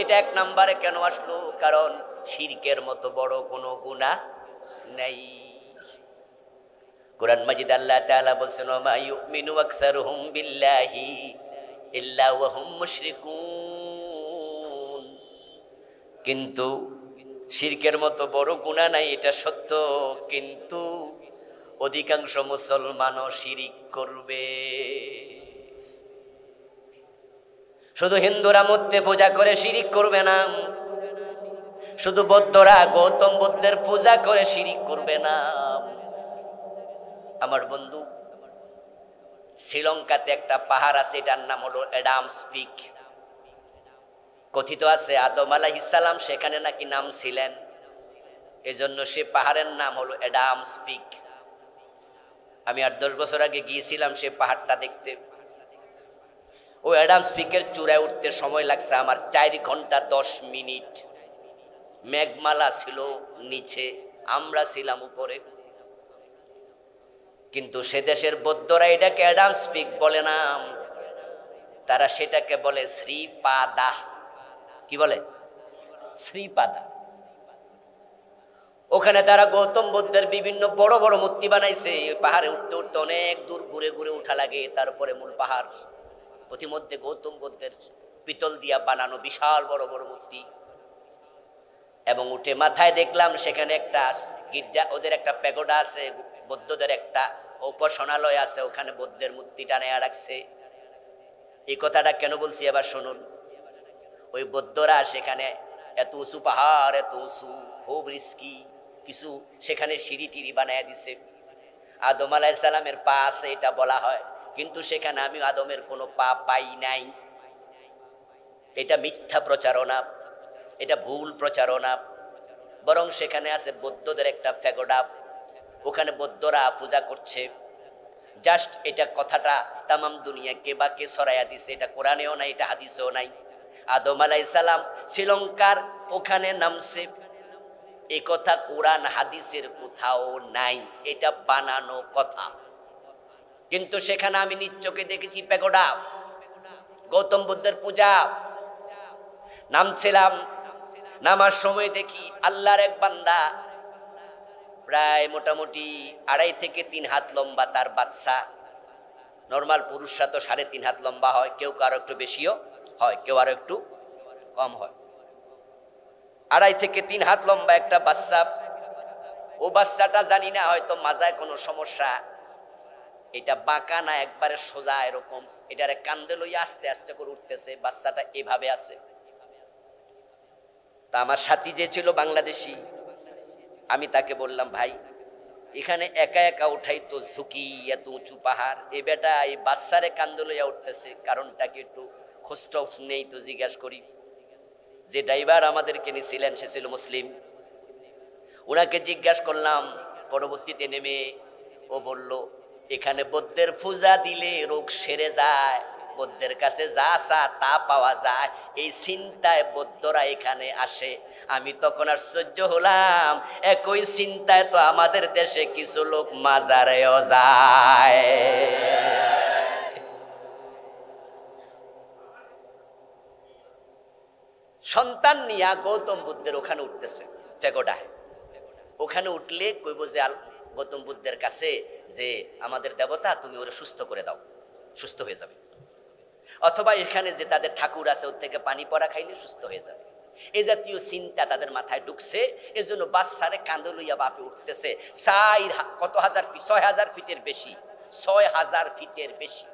এটা 1 নম্বরে কেন আসলো? কারণ শিরকের মতো বড় কোনো গুনাহ নাই। কুরআন মাজিদ আল্লাহ তাআলা বলছেন, ওয়া ইউমিনু আকসারুহুম বিল্লাহি ইল্লা ওয়া হুম মুশরিকুন। কিন্তু শিরকের মতো বড় গুনাহ নাই, এটা সত্য, কিন্তু অধিকাংশ মুসলমানও শিরিক করবে। শুধু হিন্দুরা মূর্তি পূজা করে শিরিক করবে না, শুধু বৌদ্ধরা গৌতম বুদ্ধের পূজা করে শিরিক করবে না। আমার বন্ধু, শ্রীলঙ্কাতে একটা পাহাড় আছে, এটার নাম হলো অ্যাডামস পিক। কথিত আছে আদম আলাইহিস সালাম সেখানে নাকি নামছিলেন, এজন্য সে পাহাড়ের নাম হলো অ্যাডামস পিক। আমি 8-10 বছর আগে গিয়েছিলাম সে পাহাড়টা দেখতে। ওই অ্যাডামস পিকের চূড়ায় উঠতে সময় লাগছে আমার 4 ঘন্টা 10 মিনিট। মেঘমালা ছিল নিচে, আমরা ছিলাম উপরে। কিন্তু সে দেশের বৌদ্ধরা এটাকে অ্যাডামস পিক বলে না, তারা সেটাকে বলে শ্রীপাদা। কি বলে? শ্রীপাদা। ওখানে তারা গৌতম বুদ্ধের বিভিন্ন বড় বড় মূর্তি বানাইছে। ওই পাহাড়ে উঠতে উঠতে অনেক দূর ঘুরে ঘুরে উঠা লাগে, তারপরে মূল পাহাড়। প্রতিমধ্যে গৌতম বুদ্ধের পিতল দিয়া বানানো বিশাল বড় বড় মূর্তি। এবং উঠে মাথায় দেখলাম সেখানে একটা গির্জা, ওদের একটা প্যাগোডা আছে, বৌদ্ধদের একটা উপাসনালয় আছে, ওখানে বুদ্ধের মূর্তি টানিয়ে রাখছে। এই কথাটা কেন বলছি এবার শুনুন। ওই বৌদ্ধরা সেখানে এত উঁচু পাহাড়, এত উঁচু, খুব রিস্কি, কিছু সেখানে সিঁড়ি টিড়ি বানায় দিছে। আদম আলাইহিস সালামের পা আছে এটা বলা হয়, কিন্তু সেখানে আমি আদমের কোনো পা পাই নাই। এটা মিথ্যা প্রচারণা, এটা ভুল প্রচারণা। বরং সেখানে আছে বৌদ্ধদের একটা প্যাগোডা, ওখানে বৌদ্ধরা পূজা করছে। জাস্ট এটা কথাটা তামাম দুনিয়াকে বা কে ছড়াইয়া দিছে, এটা কোরআনেও নাই, এটা হাদিসেও নাই। আদম আলাইহিস সালাম শ্রীলঙ্কার ওখানে নামছে, এই কথা কোরআন হাদিসের কোথাও নাই, এটা বানানো কথা। কিন্তু সেখানে আমি নিজ চোখে দেখেছি প্যাগোডা, গৌতম বুদ্ধের পূজা। নামছিলাম, নামার সময় দেখি আল্লাহর এক বান্দা, প্রায় মোটামুটি 2.5 থেকে 3 হাত লম্বা তার বাচ্চা। নর্মাল পুরুষরা তো 3.5 হাত লম্বা হয়, কেউ কারো একটু বেশিও হয়, কেউ আরো একটু কম হয়। 2.5 থেকে 3 হাত লম্বা একটা বাচ্চা। ও বাচ্চাটা জানি না হয়তো মাজায় কোনো সমস্যা, এটা বাঁকা না একবারে সোজা, এরকম এটারে কান্দে লইয়া আস্তে আস্তে করে উঠতেছে। বাচ্চাটা এভাবে আছে। তা আমার সাথী যে ছিল বাংলাদেশি, আমি তাকে বললাম, ভাই এখানে একা একা উঠাই তো ঝুঁকি, এত উঁচু পাহাড়, এ বেটা এই বাচ্চারে কান্দে লইয়া উঠতেছে, কারণটাকে একটু খোঁজ নেই তো জিজ্ঞাসা করি। যে ড্রাইভার আমাদেরকে নিয়েছিলেন সে ছিল মুসলিম, ওনাকে জিজ্ঞাসা করলাম। পরবর্তীতে নেমে ও বলল, এখানে বৌদ্ধের পূজা দিলে রোগ সেরে যায়, বৌদ্ধের কাছে যা চা তা পাওয়া যায়, এই চিন্তায় বৌদ্ধরা এখানে আসে। আমি তখন আশ্চর্য হলাম, একই চিন্তায় তো আমাদের দেশে কিছু লোক মাজারেও যায়। সন্তান নিয়া গৌতম বুদ্ধের ওখানে উঠতেছে পেগোডায়। ওখানে উঠলে কইব যে গৌতম বুদ্ধের কাছে যে আমাদের দেবতা তুমি ওরে সুস্থ করে দাও, সুস্থ হয়ে যাবে। অথবা এখানে যে তাদের ঠাকুর আছে ওর থেকে পানি পড়া খাইলে সুস্থ হয়ে যাবে। এই জাতীয় চিন্তা তাদের মাথায় ঢুকছে। এই জন্য বাচ্চারে কাঁদে লইয়া বাপে উঠতেছে। কত হাজার ফিট, ৬,০০০ ফিটের বেশি, ৬,০০০ ফিটের বেশি।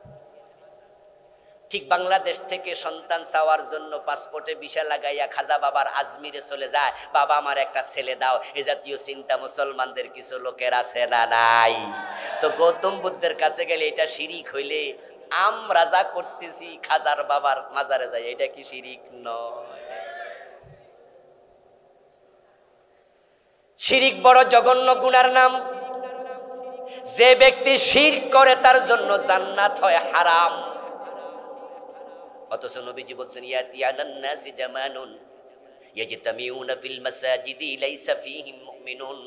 ঠিক বাংলাদেশ থেকে সন্তান চাওয়ার জন্য পাসপোর্টে ভিসা লাগাইয়া খাজা বাবার আজমিরে চলে যায়, বাবা আমার একটা ছেলে দাও। এ জাতীয় চিন্তা মুসলমানদের কিছু লোকের আছে না নাই? তো গৌতম বুদ্ধের কাছে গেলে এটা শিরিক হইলে আমরা যা করতেছি খাজার বাবার মাজারে যাই, এটা কি শিরিক নয়? শিরিক বড় জঘন্য গুনার নাম। যে ব্যক্তি শিরক করে তার জন্য জান্নাত হয় হারাম। অথচ নবীজি বলছেন ইয়াতি আলান নাসি জামানুন ইয়াজতামিউনা ফিল মাসাজিদি লাইসা ফীহিম মুমিনুন।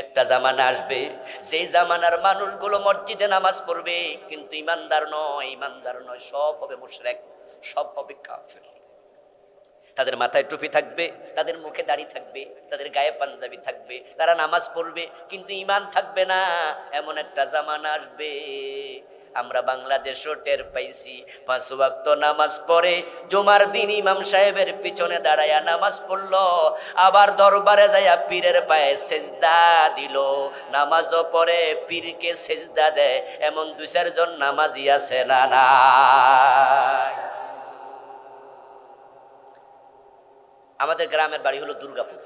একটা জামানা আসবে, যে জামানার মানুষগুলো মসজিদে নামাজ পড়বে কিন্তু ইমানদার নয়, ইমানদার নয়, সব হবে মুশরিক, সব হবে কাফের। তাদের মাথায় টুপি থাকবে, তাদের মুখে দাড়ি থাকবে, তাদের গায়ে পাঞ্জাবি থাকবে, তারা নামাজ পড়বে কিন্তু ঈমান থাকবে না। এমন একটা জামানা আসবে। আমরা বাংলাদেশও টের পাইছি, 5 ওয়াক্ত নামাজ পড়ে জুমার দিন ইমাম সাহেবের পিছনে দাঁড়ায়া নামাজ পড়লো, আবার দরবারে যাইয়া পীরের পায়ে সেজদা দিল, নামাজও পড়ে পীরকে সেজদা দেয়। এমন 2-4 জন নামাজি আছে না নাই? আমাদের গ্রামের বাড়ি হলো দুর্গাপুর।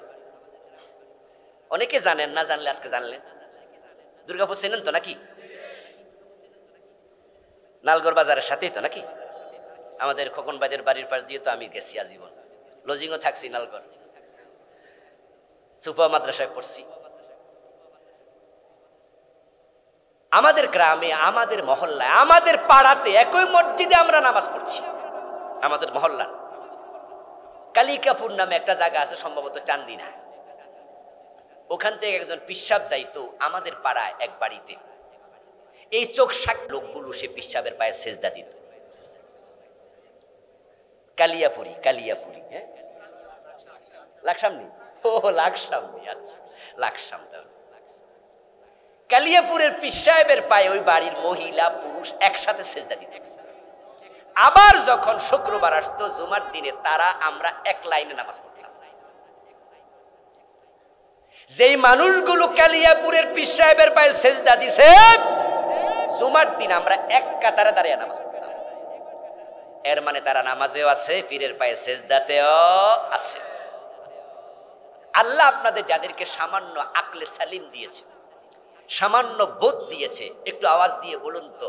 অনেকে জানেন না, জানলে আজকে জানলেন। দুর্গাপুর চেনেন তো নাকি? নালগড় বাজারের সাথেই তো নাকি? আমাদের খোকনবাইদের বাড়ির পাশ দিয়ে তো আমি গেছি আজীবন, লজিংও থাকছি নালগড়, সুপা মাদ্রাসায় পড়ছি। আমাদের গ্রামে, আমাদের মহল্লায়, আমাদের পাড়াতে একই মসজিদে আমরা নামাজ পড়ছি। আমাদের মহল্লা কালিকাপুর নামে একটা জায়গা আছে, সম্ভবত চান্দিনা। ওখান থেকে একজন পিসাব যাইতো আমাদের পাড়ায় এক বাড়িতে। এই চোখ শাক লোকগুলো সে পিসাবের পায়ে সেজদা দিত। কালিয়াপুরি, কালিয়াপুরি, হ্যাঁ, লাকসামনি, ও লাকসামনি, আচ্ছা লাকসাম। কালিয়াপুরের পিসাবের পায়ে ওই বাড়ির মহিলা পুরুষ একসাথে সেজদা দিত। আবার যখন শুক্রবার আসতো জুমার দিনে, তারা আমরা এক লাইনে নামাজ পড়তাম। যেই মানুষগুলো কালিয়াপুরের পীর সাহেবের পায়ে সেজদা দিছে, জুমার দিন আমরা এক কাতারে দাঁড়িয়ে নামাজ পড়তাম। এর মানে তারা নামাজেও আছে, পীরের পায়ে সেজদাতেও আছে। আল্লাহ আপনাদের যাদেরকে সামান্য আকলে সালিম দিয়েছে, সামান্য বোধ দিয়েছে, একটু আওয়াজ দিয়ে বলুন তো,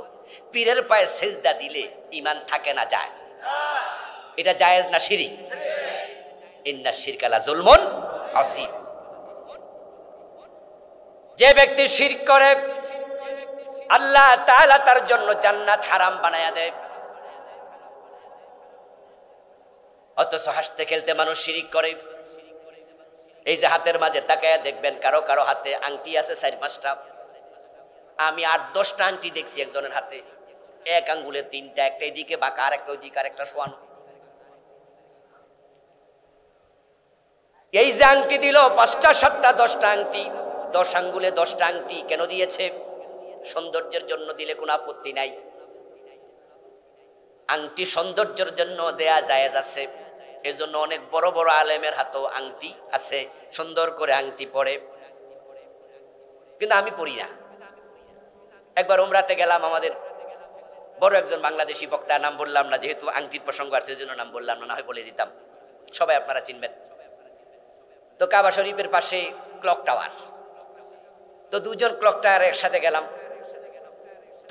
পীরের পায়ে সেজদা দিলে ঈমান থাকে না যায়? এটা জায়েজ না শিরক? ইন্না শিরকা লা যুলমুন আযীম। যে ব্যক্তি শিরক করে আল্লাহ তাআলা তার জন্য জান্নাত হারাম বানায়া দেয়। অথচ হাসতে খেলতে মানুষ শিরক করে। এই যে হাতের মাঝে তাকায়া দেখবেন, কারো কারো হাতে আংটি আছে 4-5টা। আমি 8-10টা আংটি দেখছি একজনের হাতে, এক আঙ্গুলে 3টা, একটা এদিকে বাঁকা, আর একটা ওইদিকে, আর একটা শোয়ানো। এই যে আংটি দিল 5টা 7টা 10টা আংটি, 10 আঙ্গুলে 10টা আংটি কেন দিয়েছে? সৌন্দর্যের জন্য দিলে কোনো আপত্তি নাই। আংটি সৌন্দর্যের জন্য দেয়া জায়েজ আছে। এজন্য অনেক বড় বড় আলেমের হাতেও আংটি আছে, সুন্দর করে আংটি পরে, কিন্তু আমি পরি না। একবার উমরাতে গেলাম, আমাদের বড় একজন বাংলাদেশি বক্তা, নাম বললাম না যেহেতু আংটির প্রসঙ্গ আছে, সেজন্য নাম বললাম না, না হয় বলে দিতাম, সবাই আপনারা চিনবেন। তো কাবা শরীফের পাশে ক্লক টাওয়ার, তো 2 জন ক্লক টাওয়ারে একসাথে গেলাম।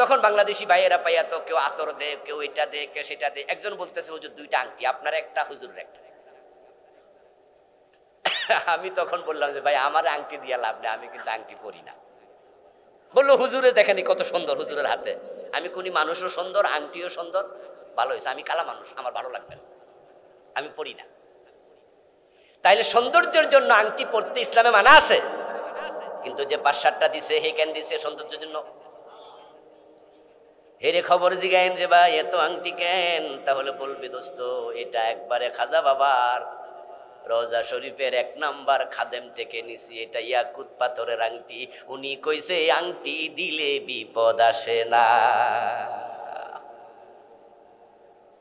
তখন বাংলাদেশি ভাইয়েরা পাইয়া তো কেউ আতর দে, কেউ এটা দে, কেউ সেটা দে। একজন বলতেছে হুজুর 2টা আংটি, আপনার একটা, হুজুরের একটা। আমি তখন বললাম যে ভাই আমার আংটি দিয়া লাভ নেই, আমি কিন্তু আংটি পরি না। বললো হুজুরে দেখেনি কত সুন্দর হুজুরের হাতে। আমি কোনি মানুষও সুন্দর, আংটিও সুন্দর। ভালো হয়েছে, আমি কালা মানুষ, আমার ভালো লাগবে না, আমি পড়ি না। তাইলে সৌন্দর্যের জন্য আংটি পরতে ইসলামে মানা আছে, কিন্তু যে 5-7টা দিছে হে কেন দিছে সৌন্দর্যের জন্য? হেরে খবর জিগায়েন যে ভাই এত আংটি কেন, তাহলে বলবে দোস্ত এটা একবারে খাজা বাবার রোজা শরীফের 1 নাম্বার খাদেম থেকে নিছি, এটা ইয়াকুত পাথরের আংটি। উনি কইছে আংটি দিলে বিপদ আসে না।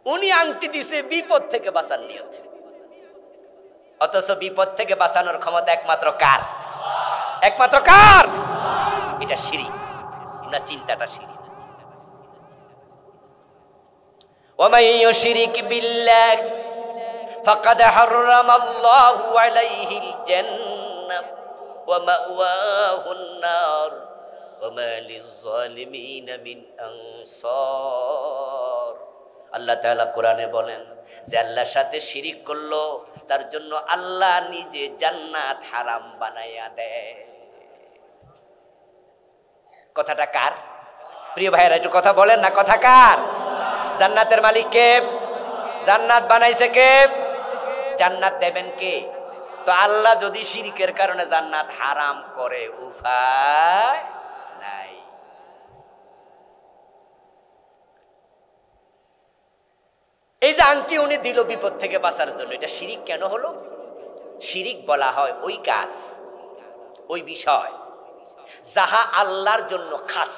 উনি আংটি দিছে বিপদ থেকে বাঁচার নিয়তে, অথচ বিপদ থেকে বাঁচানোর ক্ষমতা একমাত্র কার? একমাত্র কার? এটা শিরক না, চিন্তাটা শিরক। ومن يشرك بالله فقد حرم الله عليه الجنة ومأواه النار وما للظالمين من أنصار। আল্লাহ তাআলা কোরআনে বলেন যে আল্লাহর সাথে শিরিক করলো তার জন্য আল্লাহ নিজে জান্নাত হারাম বানাইয়া দেয়। কথাটা কার? প্রিয় ভাইরা একটু কথা বলেন না, কথা কার? জান্নাতের মালিক কে? জান্নাত বানাইছে কে? জান্নাত দেবেন কে? তো আল্লাহ যদি শিরকের কারণে জান্নাত হারাম করে উপায় নাই। এই যে আংটি উনি দিল বিপদ থেকে বাঁচার জন্য, এটা শিরিক কেন হলো? শিরিক বলা হয় ওই কাজ, ওই বিষয় যাহা আল্লাহর জন্য খাস,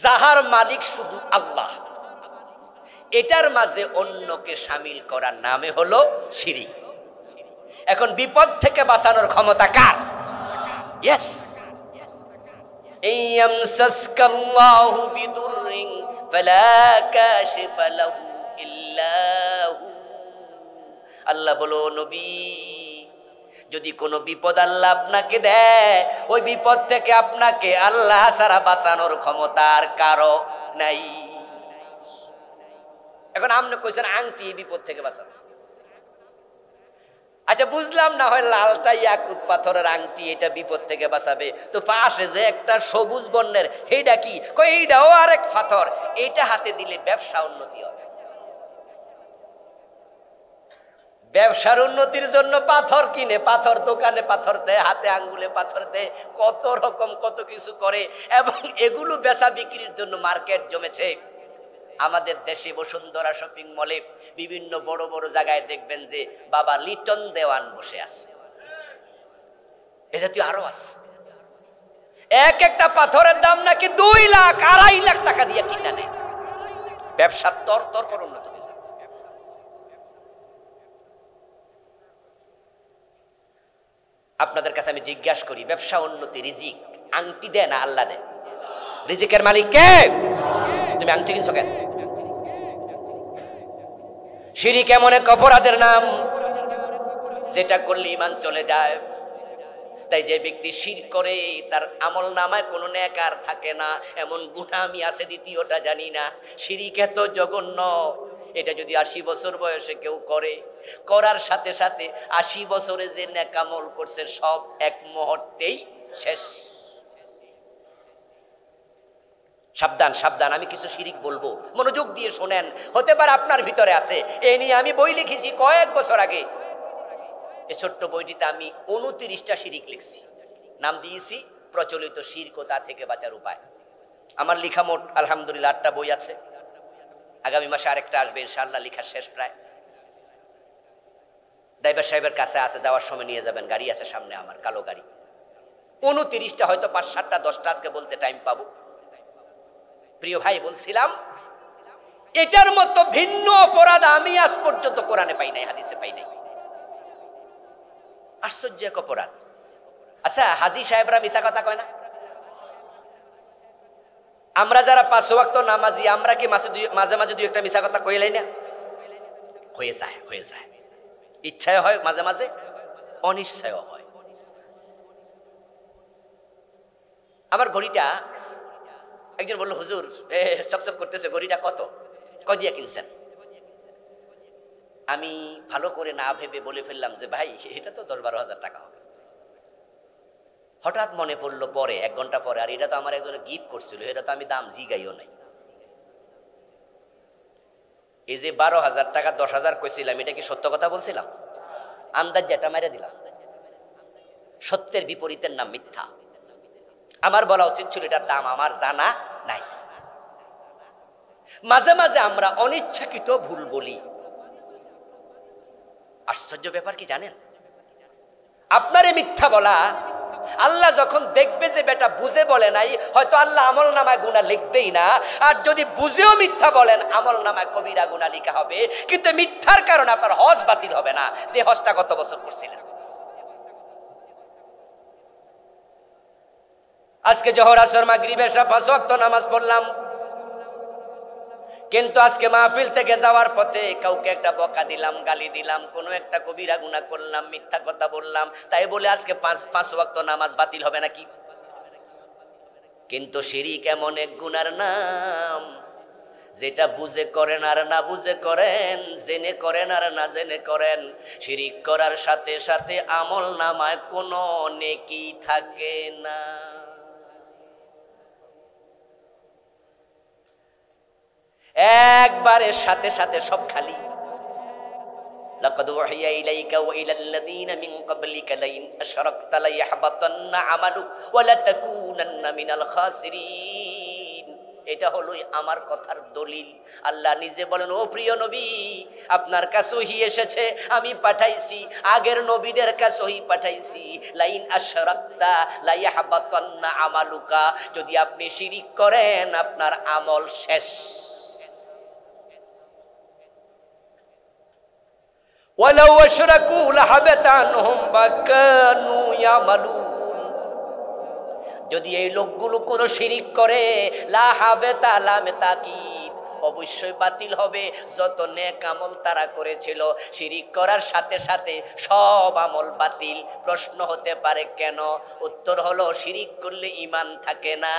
যাহার মালিক শুধু আল্লাহ, এটার মাঝে অন্যকে শামিল করার নামে হলো শিরিক। এখন বিপদ থেকে বাঁচানোর ক্ষমতা কার? ইয়েস, ইয়ামসাসকাল্লাহু বিদুররিন ফালা কাশিফা লাহু ইল্লা হু। আল্লাহ বলো নবী, যদি কোনো বিপদ আল্লাহ আপনাকে দেয়, ওই বিপদ থেকে আপনাকে আল্লাহ ছাড়া বাঁচানোর ক্ষমতার কারো নাই। এখন আপনি কইছেন আংটি বিপদ থেকে বাঁচানো, আচ্ছা বুঝলাম না হয় লালটা ইয়াকুত পাথরের আংটি এটা বিপদ থেকে বাঁচাবে, তো পাশে যে একটা সবুজ বর্ণের এইটা কি? কই এইটাও আরেক পাথর, এইটা হাতে দিলে ব্যবসা উন্নতি হবে। ব্যবসার উন্নতির জন্য পাথর কিনে, পাথর দোকানে পাথর দেয়, হাতে আঙ্গুলে পাথর দেয়, কত রকম কত কিছু করে, এবং এগুলো বেচা বিক্রির জন্য মার্কেট জমেছে। আমাদের দেশে বসুন্ধরা শপিং মলে বিভিন্ন বড় বড় জায়গায় দেখবেন যে বাবা লিটন দেওয়ান বসে আছে, এ জাতীয় আরো আছে। এক একটা পাথরের দাম নাকি 2 লাখ 2.5 লাখ টাকা দিয়ে কিনা নেয়। ব্যবসা তর তর করে উন্নত। আপনাদের কাছে আমি জিজ্ঞাসা করি, ব্যবসা উন্নতি রিজিক আংটি দেয় না আল্লাহ দেয়? রিজিকের মালিক কে? তুমি আংটি কিনছো কেন? শিরক এমন এক অপরাধের নাম যেটা করলে ঈমান চলে যায়। তাই যে ব্যক্তি শিরক করে তার আমল নামায় কোনো নেকার থাকে না, এমন গুনাহ আমি আছে দ্বিতীয়টা জানি না। শিরক এত জঘন্য, এটা যদি 80 বছর বয়সে কেউ করে, করার সাথে সাথে 80 বছরে যে নেকামল করছে সব এক মুহূর্তেই শেষ। সাবধান সাবধান, আমি কিছু শিরিক বলবো, মনোযোগ দিয়ে শোনেন, হতে পারে আপনার ভিতরে আছে। এই নিয়ে আমি বই লিখেছি কয়েক বছর আগে। এই ছোট্ট বইটিতে আমি 29টা শিরিক লিখছি, নাম দিয়েছি প্রচলিত শিরক ও তা থেকে বাঁচার উপায়। আমার লেখা মোট আলহামদুলিল্লাহ 8টা বই আছে। আগামী মাসে আরেকটা আসবে ইনশাআল্লাহ, লেখা শেষ প্রায়। ড্রাইভার সাহেবের কাছে আছে, যাওয়ার সময় নিয়ে যাবেন, গাড়ি আছে সামনে আমার, কালো গাড়ি। 29টা, হয়তো 5-7টা 10টা আজকে বলতে টাইম পাবো। প্রিয় ভাই, বলছিলাম এটার মতো ভিন্ন অপরাধ আমি আজ পর্যন্ত কোরআনে পাই নাই, হাদিসে পাই নাই। আশ্চর্য এক অপরাধ। আচ্ছা, হাজী সাহেবরা মিছা কথা কয় না? আমরা যারা 5 ওয়াক্ত নামাজি, আমরা কি মাঝে মাঝে 2-একটা মিছা কথা কইলাই না? হয়ে যায়, হয়ে যায়। ইচ্ছায় হয়, মাঝে মাঝে অনিচ্ছায় হয়। আমার ঘড়িটা একজন বলল, হুজুর চকচক করতেছে, ঘড়িটা কত? কয় দিয়া কিনছেন? আমি ভালো করে না ভেবে বলে ফেললাম যে ভাই এটা তো 10-12 হাজার টাকা হবে। হঠাৎ মনে পড়লো পরে, 1 ঘন্টা পরে, আর এটা তো আমার একজনে গিফট করছিল, এটা তো আমি দাম জিগাইও নাই। এই যে 12,000 টাকা 10,000 কইছিলাম, এটা কি সত্য কথা বলছিলাম? আন্দাজ যেটা মেরে দিলাম। সত্যের বিপরীতের নাম মিথ্যা। আমার বলা উচিত ছিল এটার দাম আমার জানা নাই। মাঝে মাঝে আমরা অনিচ্ছাকৃত ভুল বলি। আশ্চর্য ব্যাপার কি জানেন, আপনারে মিথ্যা বলা আল্লাহ যখন দেখবে যে বেটা বুঝে বলে নাই, হয়তো আল্লাহ আমল নামায় গুনাহ লিখবেই না। আর যদি বুঝেও মিথ্যা বলেন, আমল নামায় কবিরা গুনাহ লেখা হবে, কিন্তু মিথ্যার কারণে আপনার হজ বাতিল হবে না, যে হজটা গত বছর করছিলেন। আজকে জোহর আসর মাগরিব এশা 5 ওয়াক্ত নামাজ পড়লাম, কিন্তু আজকে মাহফিল থেকে যাওয়ার পথে কাউকে একটা বকা দিলাম, গালি দিলাম, কোনো একটা কবিরা গুনাহ করলাম, মিথ্যা কথা বললাম, তাই বলে আজকে 5 ওয়াক্ত নামাজ বাতিল হবে নাকি? কিন্তু শিরক এমন এক গুনার নাম, যেটা বুঝে করেন আর না বুঝে করেন, জেনে করেন আর না জেনে করেন, শিরক করার সাথে সাথে আমল নামায় কোনো নেকি থাকে না। একবারের সাথে সাথে সব খালি। লাকাদ ওয়াহিয়া ইলাইকা ওয়া ইলাল লাযিনা মিন ক্বাবলিকা লাইন আশরাকতা লাইহাবাতান্না আমালুক ওয়া লাতাকুনান্না মিনাল খাসিরিন। এটা হলোই আমার কথার দলিল। আল্লাহ নিজে বলেন, ও প্রিয় নবী, আপনার কাছে ওহী এসেছে, আমি পাঠাইছি, আগের নবীদের কাছে ওহী পাঠাইছি, লাইন আশরাকতা লাইহাবাতান্না আমালুকা, যদি আপনি শিরক করেন আপনার আমল শেষ। ওয়ালাউ আশরাকু লাহাবাতা আনহুম মা কানু ইয়ামালুন, যদি এই লোকগুলো কোনো শিরক করে, লাহাবাতা লামে তাকিদ, অবশ্যই বাতিল হবে যত নেক আমল তারা করেছিল। শিরক করার সাথে সাথে সব আমল বাতিল। প্রশ্ন হতে পারে কেন? উত্তর হলো, শিরক করলে ঈমান থাকে না,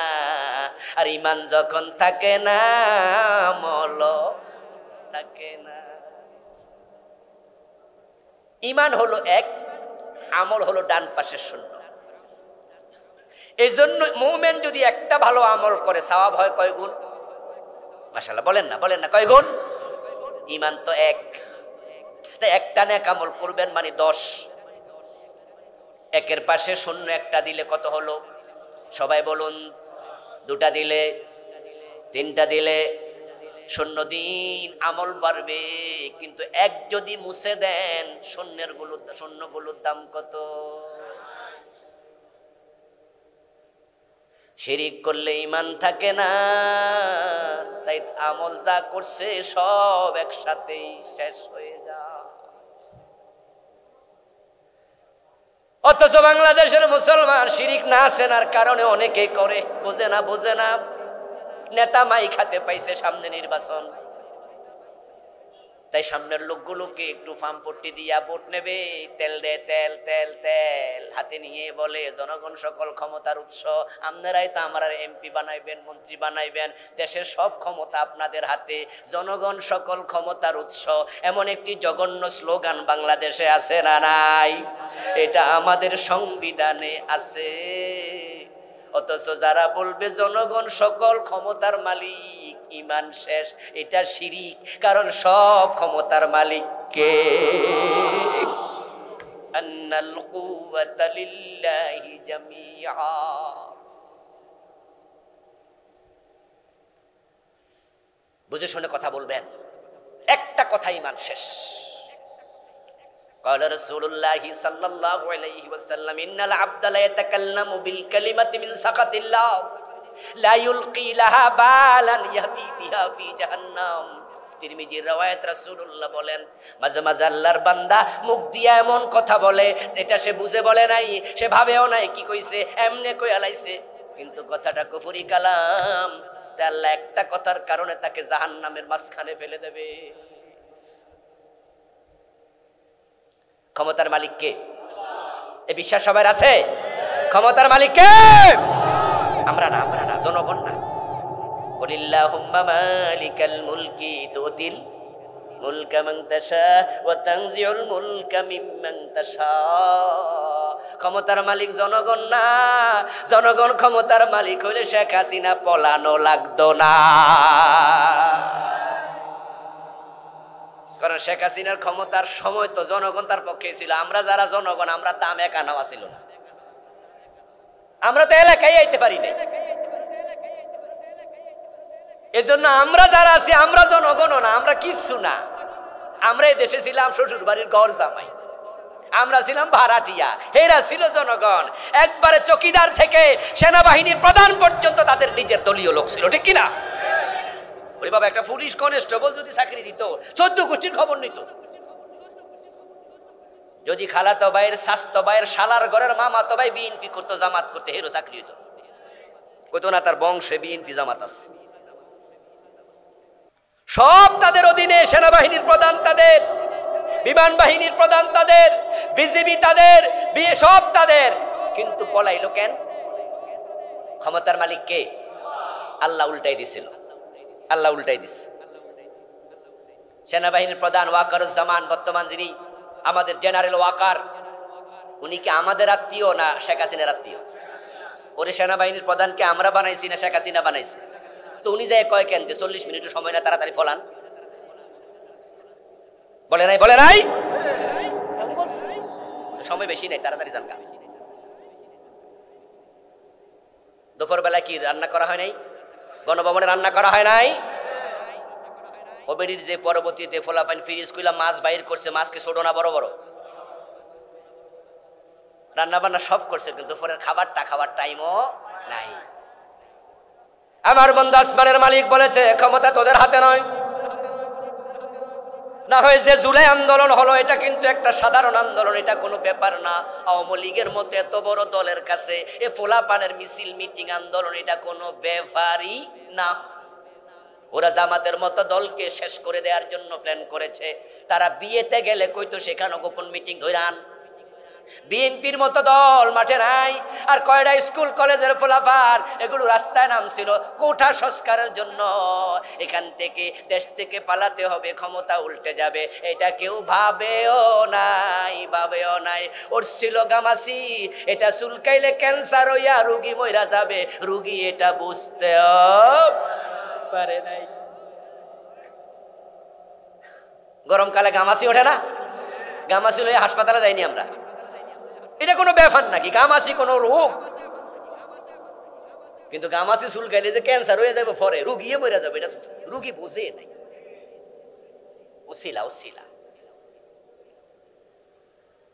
আর ঈমান যখন থাকে না, আমলও থাকে না। ঈমান হলো এক, আমল হলো ডান পাশের শূন্য। এই জন্য মুমিন যদি একটা ভালো আমল করে সওয়াব হয় কয় গুণ? মাশাআল্লাহ, বলেন না কয় গুণ? ঈমান তো এক, তাই একটা নেক আমল করবেন মানে 10। একের পাশে শূন্য একটা দিলে কত হলো? সবাই বলুন। 2টা দিলে, 3টা দিলে, 0 দিন আমল বাড়বে। কিন্তু এক যদি মুছে দেন, শূন্যগুলোর দাম কত? শিরক করলে ঈমান থাকে না, তাই আমল যা করছে সব একসাথেই শেষ হয়ে যায়। অথচ বাংলাদেশের মুসলমান শিরক না চেনার কারণে অনেকেই করে, বোঝে না। নেতা মাই খাতে পাইছে, সামনে নির্বাচন, তাই সামনের লোকগুলোকে একটু ফার্মপট্টি দিয়া ভোট নেবে, তেল দে, তেল হাতে নিয়ে বলে, জনগণ সকল ক্ষমতার উৎস, আপনারাই তো আমার এমপি বানাইবেন, মন্ত্রী বানাইবেন, দেশের সব ক্ষমতা আপনাদের হাতে, জনগণ সকল ক্ষমতার উৎস। এমন একটি জঘন্য স্লোগান বাংলাদেশে আছে না নাই? এটা আমাদের সংবিধানে আছে। অথচ যারা বলবে জনগণ সকল ক্ষমতার মালিক, ঈমান শেষ, এটা শিরক। কারণ সব ক্ষমতার মালিক কে? আন্নাল কুওয়াতা লিল্লাহি জামিআ। বুঝে শুনে কথা বলবেন, একটা কথা ঈমান শেষ। قال رسول الله صلى الله عليه وسلم إن العبد لا يتكلم بالكلمة من سخط الله لا يلقي لها بالا يهوي بها في جهنم। তিরমিজির রওয়ায়াত, রাসূলুল্লাহ বলেন, মাঝে মাঝে আল্লাহর বান্দা মুখ দিয়া এমন কথা বলে যেটা সে বুঝে বলে নাই, সে ভাবেও নাই কি কইছে, এমনে কই আলাইছে, কিন্তু কথাটা কুফরি কালাম। তাই আল্লাহ একটা কথার কারণে তাকে জাহান্নামের মাঝখানে ফেলে দেবে। ক্ষমতার মালিক কে? এই বিশ্বাস সবার আছে? ক্ষমতার মালিক কে? আমরা না, জনগণ না। কুলিল্লাহুম্মা মালিকাল মুলকি তুতিল মুলকা মান তাশা ওয়া তানজিউল মুলকা মিম্মান তাশা। ক্ষমতার মালিক জনগণ না, জনগণ ক্ষমতার মালিক হইলে শেখ হাসিনা পলানো লাগতো না। কারণ শেখ হাসিনার ক্ষমতার সময় তো জনগণ তার পক্ষে ছিল। আমরা যারা জনগণ, আমরা দাম একা নেওয়া ছিল না, আমরা তো এলাকায় আইতে পারি নাই। এজন্য আমরা যারা আছি, আমরা জনগণও না, আমরা কিচ্ছু না। আমরা এই দেশে ছিলাম শ্বশুর বাড়ির ঘর জামাই, আমরা ছিলাম ভাড়াটিয়া, এরা ছিল জনগণ। একবারে চকিদার থেকে সেনাবাহিনীর প্রধান পর্যন্ত তাদের নিজের দলীয় লোক ছিল, ঠিক কিনা? ওরে বাবা, একটা পুলিশ কনস্টেবল যদি চাকরি দিত, 14 গোষ্ঠীর খবর নিত। যদি খালাতো ভাইয়ের, স্বাস্থ্য ভাইয়ের, শালার ঘরের মামাতো ভাই বিএনপি করতো, জামাত করতে, হেরো চাকরি হইতো, কইতো না তার বংশে বিএনপি জামাত আছে। সব তাদের অধীনে, সেনাবাহিনীর প্রধান তাদের, বিমান বাহিনীর প্রধান তাদের, বিজিবি তাদের, সব তাদের। কিন্তু পলাইলো কেন? ক্ষমতার মালিক কে? আল্লাহ উল্টাই দিছিল, আল্লাহ উল্টাই দিছে। সেনাবাহিনীর প্রধান ওয়াকারুজ্জামান, বর্তমান যিনি আমাদের জেনারেল ওয়াকার, উনি কি আমাদের আত্মীয় না শেখ হাসিনার আত্মীয়? ওরে সেনাবাহিনীর প্রধানকে আমরা বানাইছি না শেখ হাসিনা বানাইছে? তো উনি যায় কয় কেন যে 40 মিনিটের সময় না, তাড়াতাড়ি ফলান? বলে নাই, বলে নাই, সময় বেশি নাই, তাড়াতাড়ি যান। দুপুর বেলা কি রান্না করা হয় নাই? গণভবনে রান্না করা হয় নাই? ওবেডির যে পরবর্তীতে ফোলাপাইন ফিরিজ কইলা মাছ বাইর করছে, মাছকে ছোট না বড় বড়, রান্না বান্না সব করছে, কিন্তু দুপুরের খাবারটা খাবার টাইমও নাই। আমার বন্ধু আসমানের মালিক বলেছে, ক্ষমতা তোদের হাতে নয়। না হয় যে জুলাই আন্দোলন হলো, এটা কিন্তু একটা সাধারণ আন্দোলন, এটা কোনো ব্যাপার না। আওয়ামী লীগের মতো এত বড় দলের কাছে এ ফোলাপানের মিছিল, মিটিং, আন্দোলন এটা কোনো ব্যাপারই না। ওরা জামাতের মতো দলকে শেষ করে দেওয়ার জন্য প্ল্যান করেছে। তারা বিয়েতে গেলে কইতো সেখানে গোপন মিটিং ধরান। বিএনপির মতো দল মাঠে নাই। আর কয়টা স্কুল কলেজের ফলাফল এগুলো রাস্তায় নামছিল কোঠা সংস্কারের জন্য। এখান থেকে, দেশ থেকে পালাতে হবে, ক্ষমতা উল্টে যাবে, এটা কেউ ভাবেও নাই, ভাবেও নাই। ওর ছিল গামাসি, এটা চুলকাইলে ক্যান্সার হইয়া রুগী মইরা যাবে, রুগী এটা বুঝতেও পারে নাই। গরমকালে গামাসি ওঠে না? গামাসি লইয়া হাসপাতালে যাইনি আমরা। এটা কোনো ব্যাপার নাকি? গামাসি কোনো রোগ? কিন্তু গামাসি চুলকাইলে যে ক্যান্সার হয়ে যাবে, পরে রুগিয়ে মরে যাবে, এটা রুগী বুঝে নাই। ওসিলা, ওসিলা।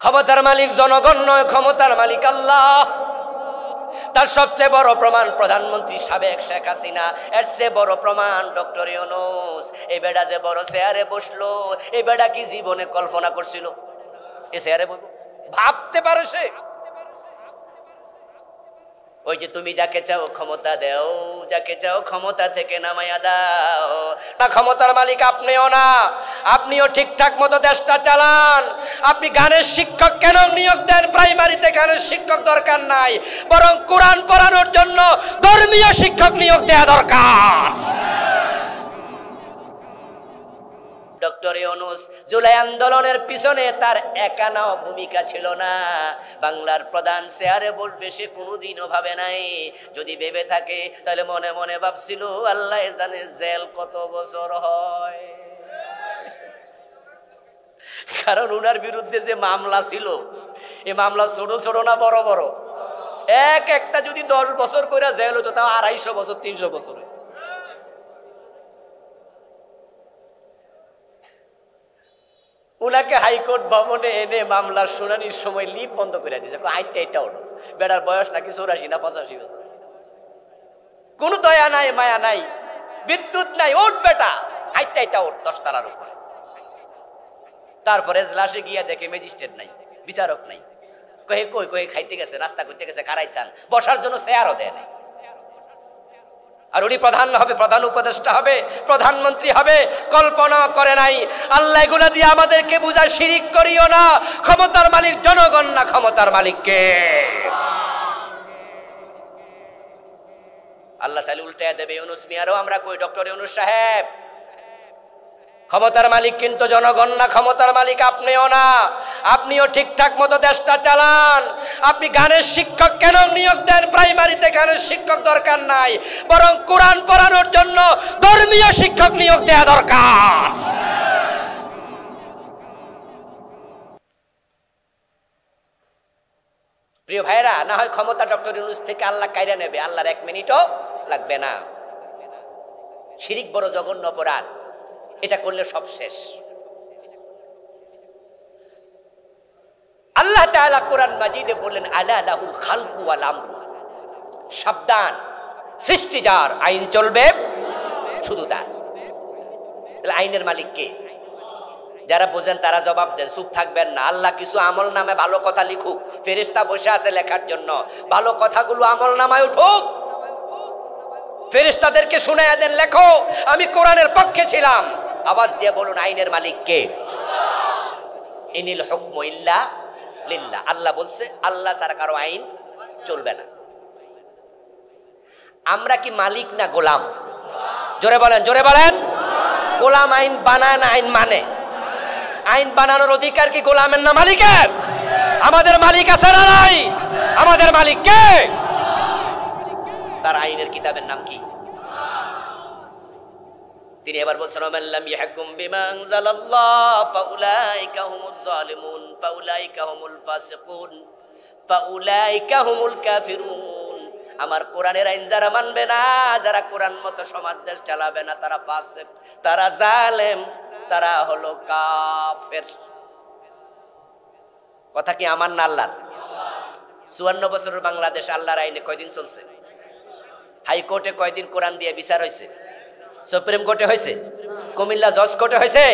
ক্ষমতার মালিক জনগণ নয়, ক্ষমতার মালিক আল্লাহ। তার সবচেয়ে বড় প্রমাণ প্রধানমন্ত্রী সাবেক শেখ হাসিনা, এর চেয়ে বড় প্রমাণ ডক্টর ইউনূস। এই বেড়া যে বড় চেয়ারে বসলো, এই বেড়া কি জীবনে কল্পনা করছিল এ চেয়ারে বসবো? ভাবতে পারে সে? ওই যে তুমি যাকে চাও ক্ষমতা দাও, যাকে চাও ক্ষমতা থেকে নামাইয়া দাও। না, ক্ষমতার মালিক আপনিও না, আপনিও ঠিকঠাক মতো দেশটা চালান। আপনি গানের শিক্ষক কেন নিয়োগ দেন? প্রাইমারিতে গানের শিক্ষক দরকার নাই, বরং কোরআন পড়ানোর জন্য ধর্মীয় শিক্ষক নিয়োগ দেওয়া দরকার। ডক্টর ইউনূস জুলাই আন্দোলনের পিছনে তার একানাও ভূমিকা ছিল না। বাংলার প্রধান চেয়ারে বসবে সে কোনোদিনও ভাবে নাই। যদি ভেবে থাকে তাহলে মনে মনে ভাবছিল আল্লাহ জানে জেল কত বছর হয়। কারণ উনার বিরুদ্ধে যে মামলা ছিল, এই মামলা ছোট ছোট না বড় বড়? এক একটা যদি 10 বছর করে জেল হতো, তাও 250 বছর 300 বছর। উনাকে হাইকোর্ট ভবনে এনে মামলার শুনানির সময় লিপ বন্ধ করে দিয়েছে। আইটা এটা ওঠো, বেটার বয়স নাকি 84 না 85 বছর। কোনো দয়া নাই, মায়া নাই, বিদ্যুৎ নাই, ওঠ বেটা, আইটা এটা ওঠ 10 তলার উপরে। তারপরে এজলাসে গিয়া দেখে ম্যাজিস্ট্রেট নাই, বিচারক নাই। কয়ে কই কই খাইতে গেছে, রাস্তা করতে গেছে, খারাইতান, বসার জন্য চেয়ারও দেয় নাই। আর উনি প্রধান হবে, প্রধান উপদেষ্টা হবে, প্রধানমন্ত্রী হবে, কল্পনা করে নাই। আল্লাহ এগুলা দিয়ে আমাদেরকে বুঝায় শিরিক করিও না। ক্ষমতার মালিক জনগণ না, ক্ষমতার মালিককে আল্লাহ চাইলে উল্টায় দেবে। ইউনূস মিয়ারও আমরা কই, ডক্টর ইউনূস সাহেব, ক্ষমতার মালিক কিন্তু জনগণ না, ক্ষমতার মালিক আপনিও না। আপনিও ঠিকঠাক মতো দেশটা চালান। আপনি গানের শিক্ষক কেন নিয়োগ দেন? প্রাইমারিতে গানের শিক্ষক দরকার নাই, বরং কোরআন পড়ানোর জন্য ধর্মীয় শিক্ষক নিয়োগ দেওয়া দরকার। প্রিয় ভাইরা, না হয় ক্ষমতা ডক্টর ইউনূস থেকে আল্লাহ কাইরা নেবে, আল্লাহর 1 মিনিটও লাগবে না। শিরিক বড় জঘন্য অপরাধ, এটা করলে সব শেষ। আল্লাহ তাআলা কোরআন মাজিদে বলেন আলা লাহুল খালকু ওয়াল আমরু, সাবধান, সৃষ্টি যার, আইন চলবে শুধু তার। তাহলে আইনের মালিক কে? যারা বোঝেন তারা জবাব দেন, চুপ থাকবেন না। আল্লাহ কিছু আমল নামে ভালো কথা লিখুক, ফেরেশতা বসে আছে লেখার জন্য, ভালো কথাগুলো আমল নামায় উঠুক। ফেরেশতাদেরকে শুনায়া দেন, লেখো আমি কোরআনের পক্ষে ছিলাম। আওয়াজ দিয়ে বলুন আইনের মালিক কে? ইনিল হুকমু ইল্লা লিল্লাহ। আল্লাহ বলছে, আল্লাহ ছাড়া কারো আইন চলবে না। আমরা কি মালিক না গোলাম? জোরে বলেন, জোরে বলেন। গোলাম আইন বানায় না আইন মানে? আইন বানানোর অধিকার কি গোলামের না মালিকের? আমাদের মালিক আছে না নাই? আমাদের মালিক কে? তার আইনের কিতাবের নাম কি? তিনি এবার বলছেন ওমান লাম ইয়াহকুম বিমা আনজালাল্লাহ ফাউলাইকা হুমুজ জালিমুন ফাউলাইকা হুমুল ফাসিকুন ফাউলাইকা হুমুল কাফিরুন। আমার কোরআনের আইন যারা মানবে না, যারা কোরআন মতো সমাজ দেশ চালাবে না, তারা ফাসিক, তারা জালেম, তারা হলো কাফের। কথা কি আমার না আল্লাহর? 54 বছরের বাংলাদেশ আল্লাহর আইনে কয়দিন চলছে? হাইকোর্টে কয়দিন কোরআন দিয়ে বিচার হয়েছে? সুপ্রিম কোর্টে হয়েছে? কুমিল্লা জজ কোর্টে হয়েছে?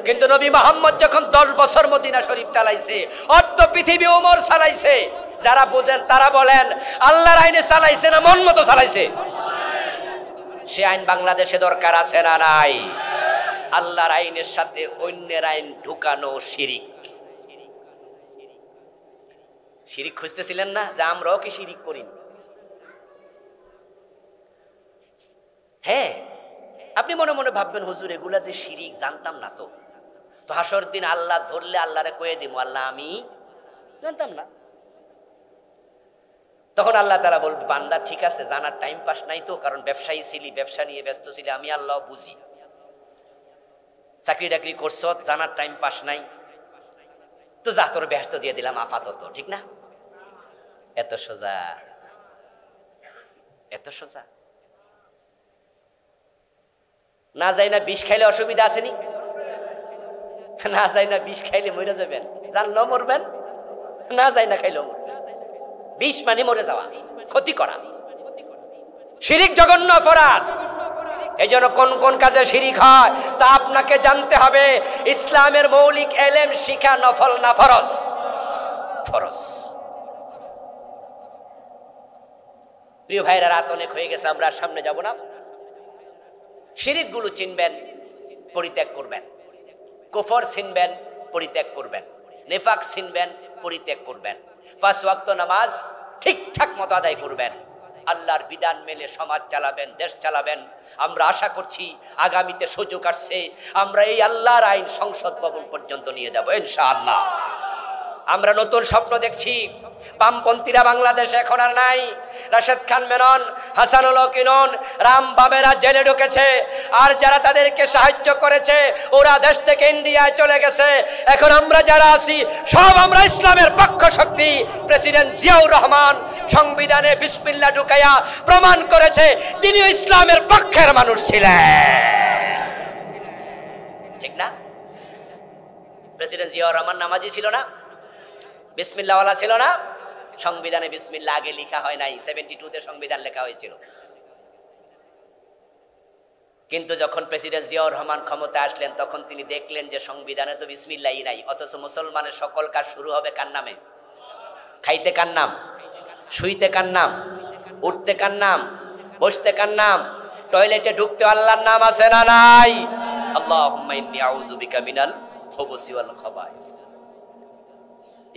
কিন্তু নবী মুহাম্মদ যখন 10 বছর মদিনা শরীফ চালাইছে, অর্ধ পৃথিবী ওমর চালাইছে। যারা বোঝেন তারা বলেন আল্লাহর আইনে চালাইছে না মন মতো চালাইছে? সে আইন বাংলাদেশে দরকার আছে না নাই? আল্লাহর আইনের সাথে অন্যের আইন ঢুকানো শিরিক। শিরিক খুঁজতেছিলেন না যে আমরাও কি শিরিক করি? হ্যাঁ, আপনি মনে মনে ভাববেন হুজুর এগুলা যে শিরিক, জানতাম না তো। তো হাসর দিন আল্লাহ ধরলে আল্লাহরে কয়ে দিব, আল্লাহ আমি জানতাম না। তখন আল্লাহ তাআলা বলবে, বান্দা ঠিক আছে, জানার টাইম পাস নাই তো, কারণ ব্যবসায়ী ছিলি, ব্যবসা নিয়ে ব্যস্ত ছিলি, আমি আল্লাহ বুঝি। চাকরি টাকরি করছ, জানার টাইম পাস নাই, তো যা তোর ব্যস্ত দিয়ে দিলাম আপাতত, ঠিক না? এত সোজা, এত সোজা না। যাই না বিষ খাইলে অসুবিধা আসেনি? না যাই না বিষ খাইলে মরে যাবেন, জানলেও মরবেন, না যাই না খাইলেও মরবেন। বিষ মানে মরে যাওয়া, ক্ষতি করা। শিরিক জঘন্য অপরাধ। এই জন্য কোন কোন কাজে শিরিক হয় তা আপনাকে জানতে হবে। ইসলামের মৌলিক এলেম শিখা নফল না ফরজ? ফরজ। প্রিয় ভাইরা, রাত অনেক হয়ে গেছে, আমরা সামনে যাব না। শিরিক গুলো চিনবেন, পরিত্যাগ করবেন। কুফর চিনবেন, পরিত্যাগ করবেন। নেফাক চিনবেন, পরিত্যাগ করবেন। 5 ওয়াক্ত নামাজ ঠিকঠাক মতো আদায় করবেন। আল্লাহর বিধান মেনে সমাজ চালাবেন, দেশ চালাবেন। আমরা আশা করছি আগামীতে সুযোগ আসছে, আমরা এই আল্লাহর আইন সংসদ ভবন পর্যন্ত নিয়ে যাব ইনশাআল্লাহ। আমরা নতুন স্বপ্ন দেখছি। বামপন্থীরা বাংলাদেশে এখন আর নাই। রাশেদ খান মেনন, হাসানুল হক ইনন, রাম বাবেরা জেলে ঢুকেছে, আর যারা তাদেরকে সাহায্য করেছে ওরা দেশ থেকে ইন্ডিয়ায় চলে গেছে। এখন আমরা যারা আছি সব আমরা ইসলামের পক্ষ শক্তি। প্রেসিডেন্ট জিয়াউর রহমান সংবিধানে বিসমিল্লাহ ঢুকাইয়া প্রমাণ করেছে তিনি ইসলামের পক্ষের মানুষ ছিলেন, ঠিক না? প্রেসিডেন্ট জিয়াউর রহমান নামাজি ছিল না? বিসমিল্লাহওয়ালা ছিল না? সংবিধানে বিসমিল্লাহ আগে লেখা হয় নাই, 72-তে সংবিধান লেখা হয়েছিল। কিন্তু যখন প্রেসিডেন্ট জিয়াউর রহমান ক্ষমতা আসলেন তখন তিনি দেখলেন যে সংবিধানে তো বিসমিল্লাহই নাই, অথচ মুসলমানের সকল কাজ শুরু হবে কার নামে? খাইতে কার নাম? শুইতে কার নাম? উঠতে কার নাম? বসতে কার নাম? টয়লেটে ঢুকতে আল্লাহর নাম আছে না নাই? আল্লাহুম্মা ইন্নী আউযু বিকা মিনাল খুবুসি ওয়াল খাবাইস।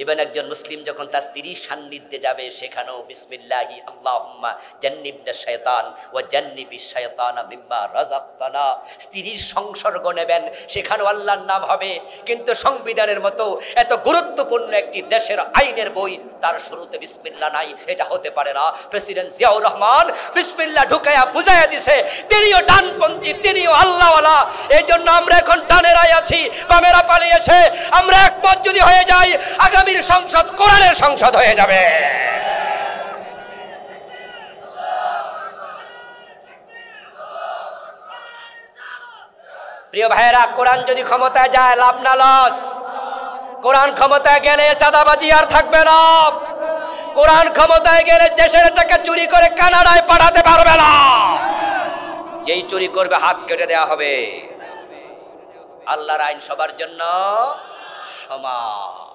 ইবেন একজন মুসলিম যখন তার স্ত্রীর সান্নিধ্যে যাবে সেখানেও বিসমিল্লাহি আল্লাহুম্মা জান্নিবনা শায়তান ওয়া জান্নিবিশ শায়তানা মিম্মা রাযাকতানা, স্ত্রীর সংসর্গ নেবেন সেখানেও আল্লাহর নাম হবে। কিন্তু সংবিধানের মতো এত গুরুত্বপূর্ণ একটি দেশের আইনের বই তার শুরুতে বিসমিল্লাহ নাই, এটা হতে পারে না। প্রেসিডেন্ট জিয়াউর রহমান বিসমিল্লাহ ঢুকাইয়া বুঝাইয়া দিছে তিনিও ডানপন্থী, তিনিও আল্লাহওয়ালা। এই জন্য আমরা এখন ডানেরাই আছি, বামেরা পালিয়েছে। আমরা একমত যদি হয়ে যাই, আগামী
ইসলামীর সংসদ কোরআনের সংসদ হয়ে যাবে। প্রিয় ভাইয়েরা, কোরআন যদি ক্ষমতায় যায় লাভ না লস? কোরআন ক্ষমতায় গেলে চাঁদাবাজি আর থাকবে না। কোরআন ক্ষমতায় গেলে দেশের টাকা চুরি করে কানাডায় পাঠাতে পারবে না। যেই চুরি করবে হাত কেটে দেওয়া হবে। আল্লাহর আইন সবার জন্য সমান।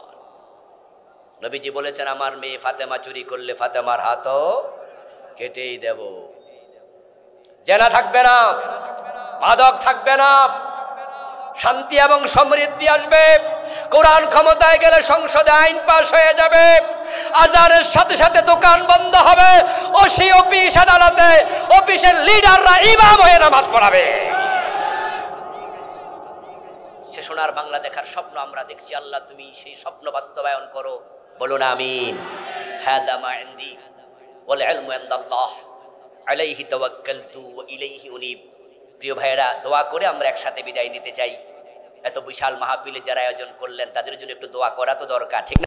নবীজি বলেছেন, আমার মেয়ে ফাতেমা চুরি করলে ফাতেমার হাতও কেটেই দেব। জেনা থাকবে না, মাদক থাকবে না, শান্তি এবং সমৃদ্ধি আসবে। কোরআন ক্ষমতায় গেলে সংসদে আইন পাশ হয়ে যাবে। আজানের সাথে সাথে দোকান বন্ধ হবে। ওসি অফিস আদালতে অফিসের লিডাররা ইমাম হয়ে নামাজ পড়াবে। সে সোনার বাংলা দেখার স্বপ্ন আমরা দেখছি। আল্লাহ তুমি সেই স্বপ্ন বাস্তবায়ন করো, বলুন আমিন। হাদা মা ইনদি ওয়াল ইলমু ইনদাল্লাহ আলাইহি তাওয়াক্কালতু ওয়া ইলাইহি উনীব। প্রিয় ভাইয়েরা, দোয়া করে আমরা একসাথে বিদায় নিতে চাই। এত বিশাল মাহফিলে যারা আয়োজন করলেন তাদের জন্য একটু দোয়া করা তো দরকার, ঠিক না?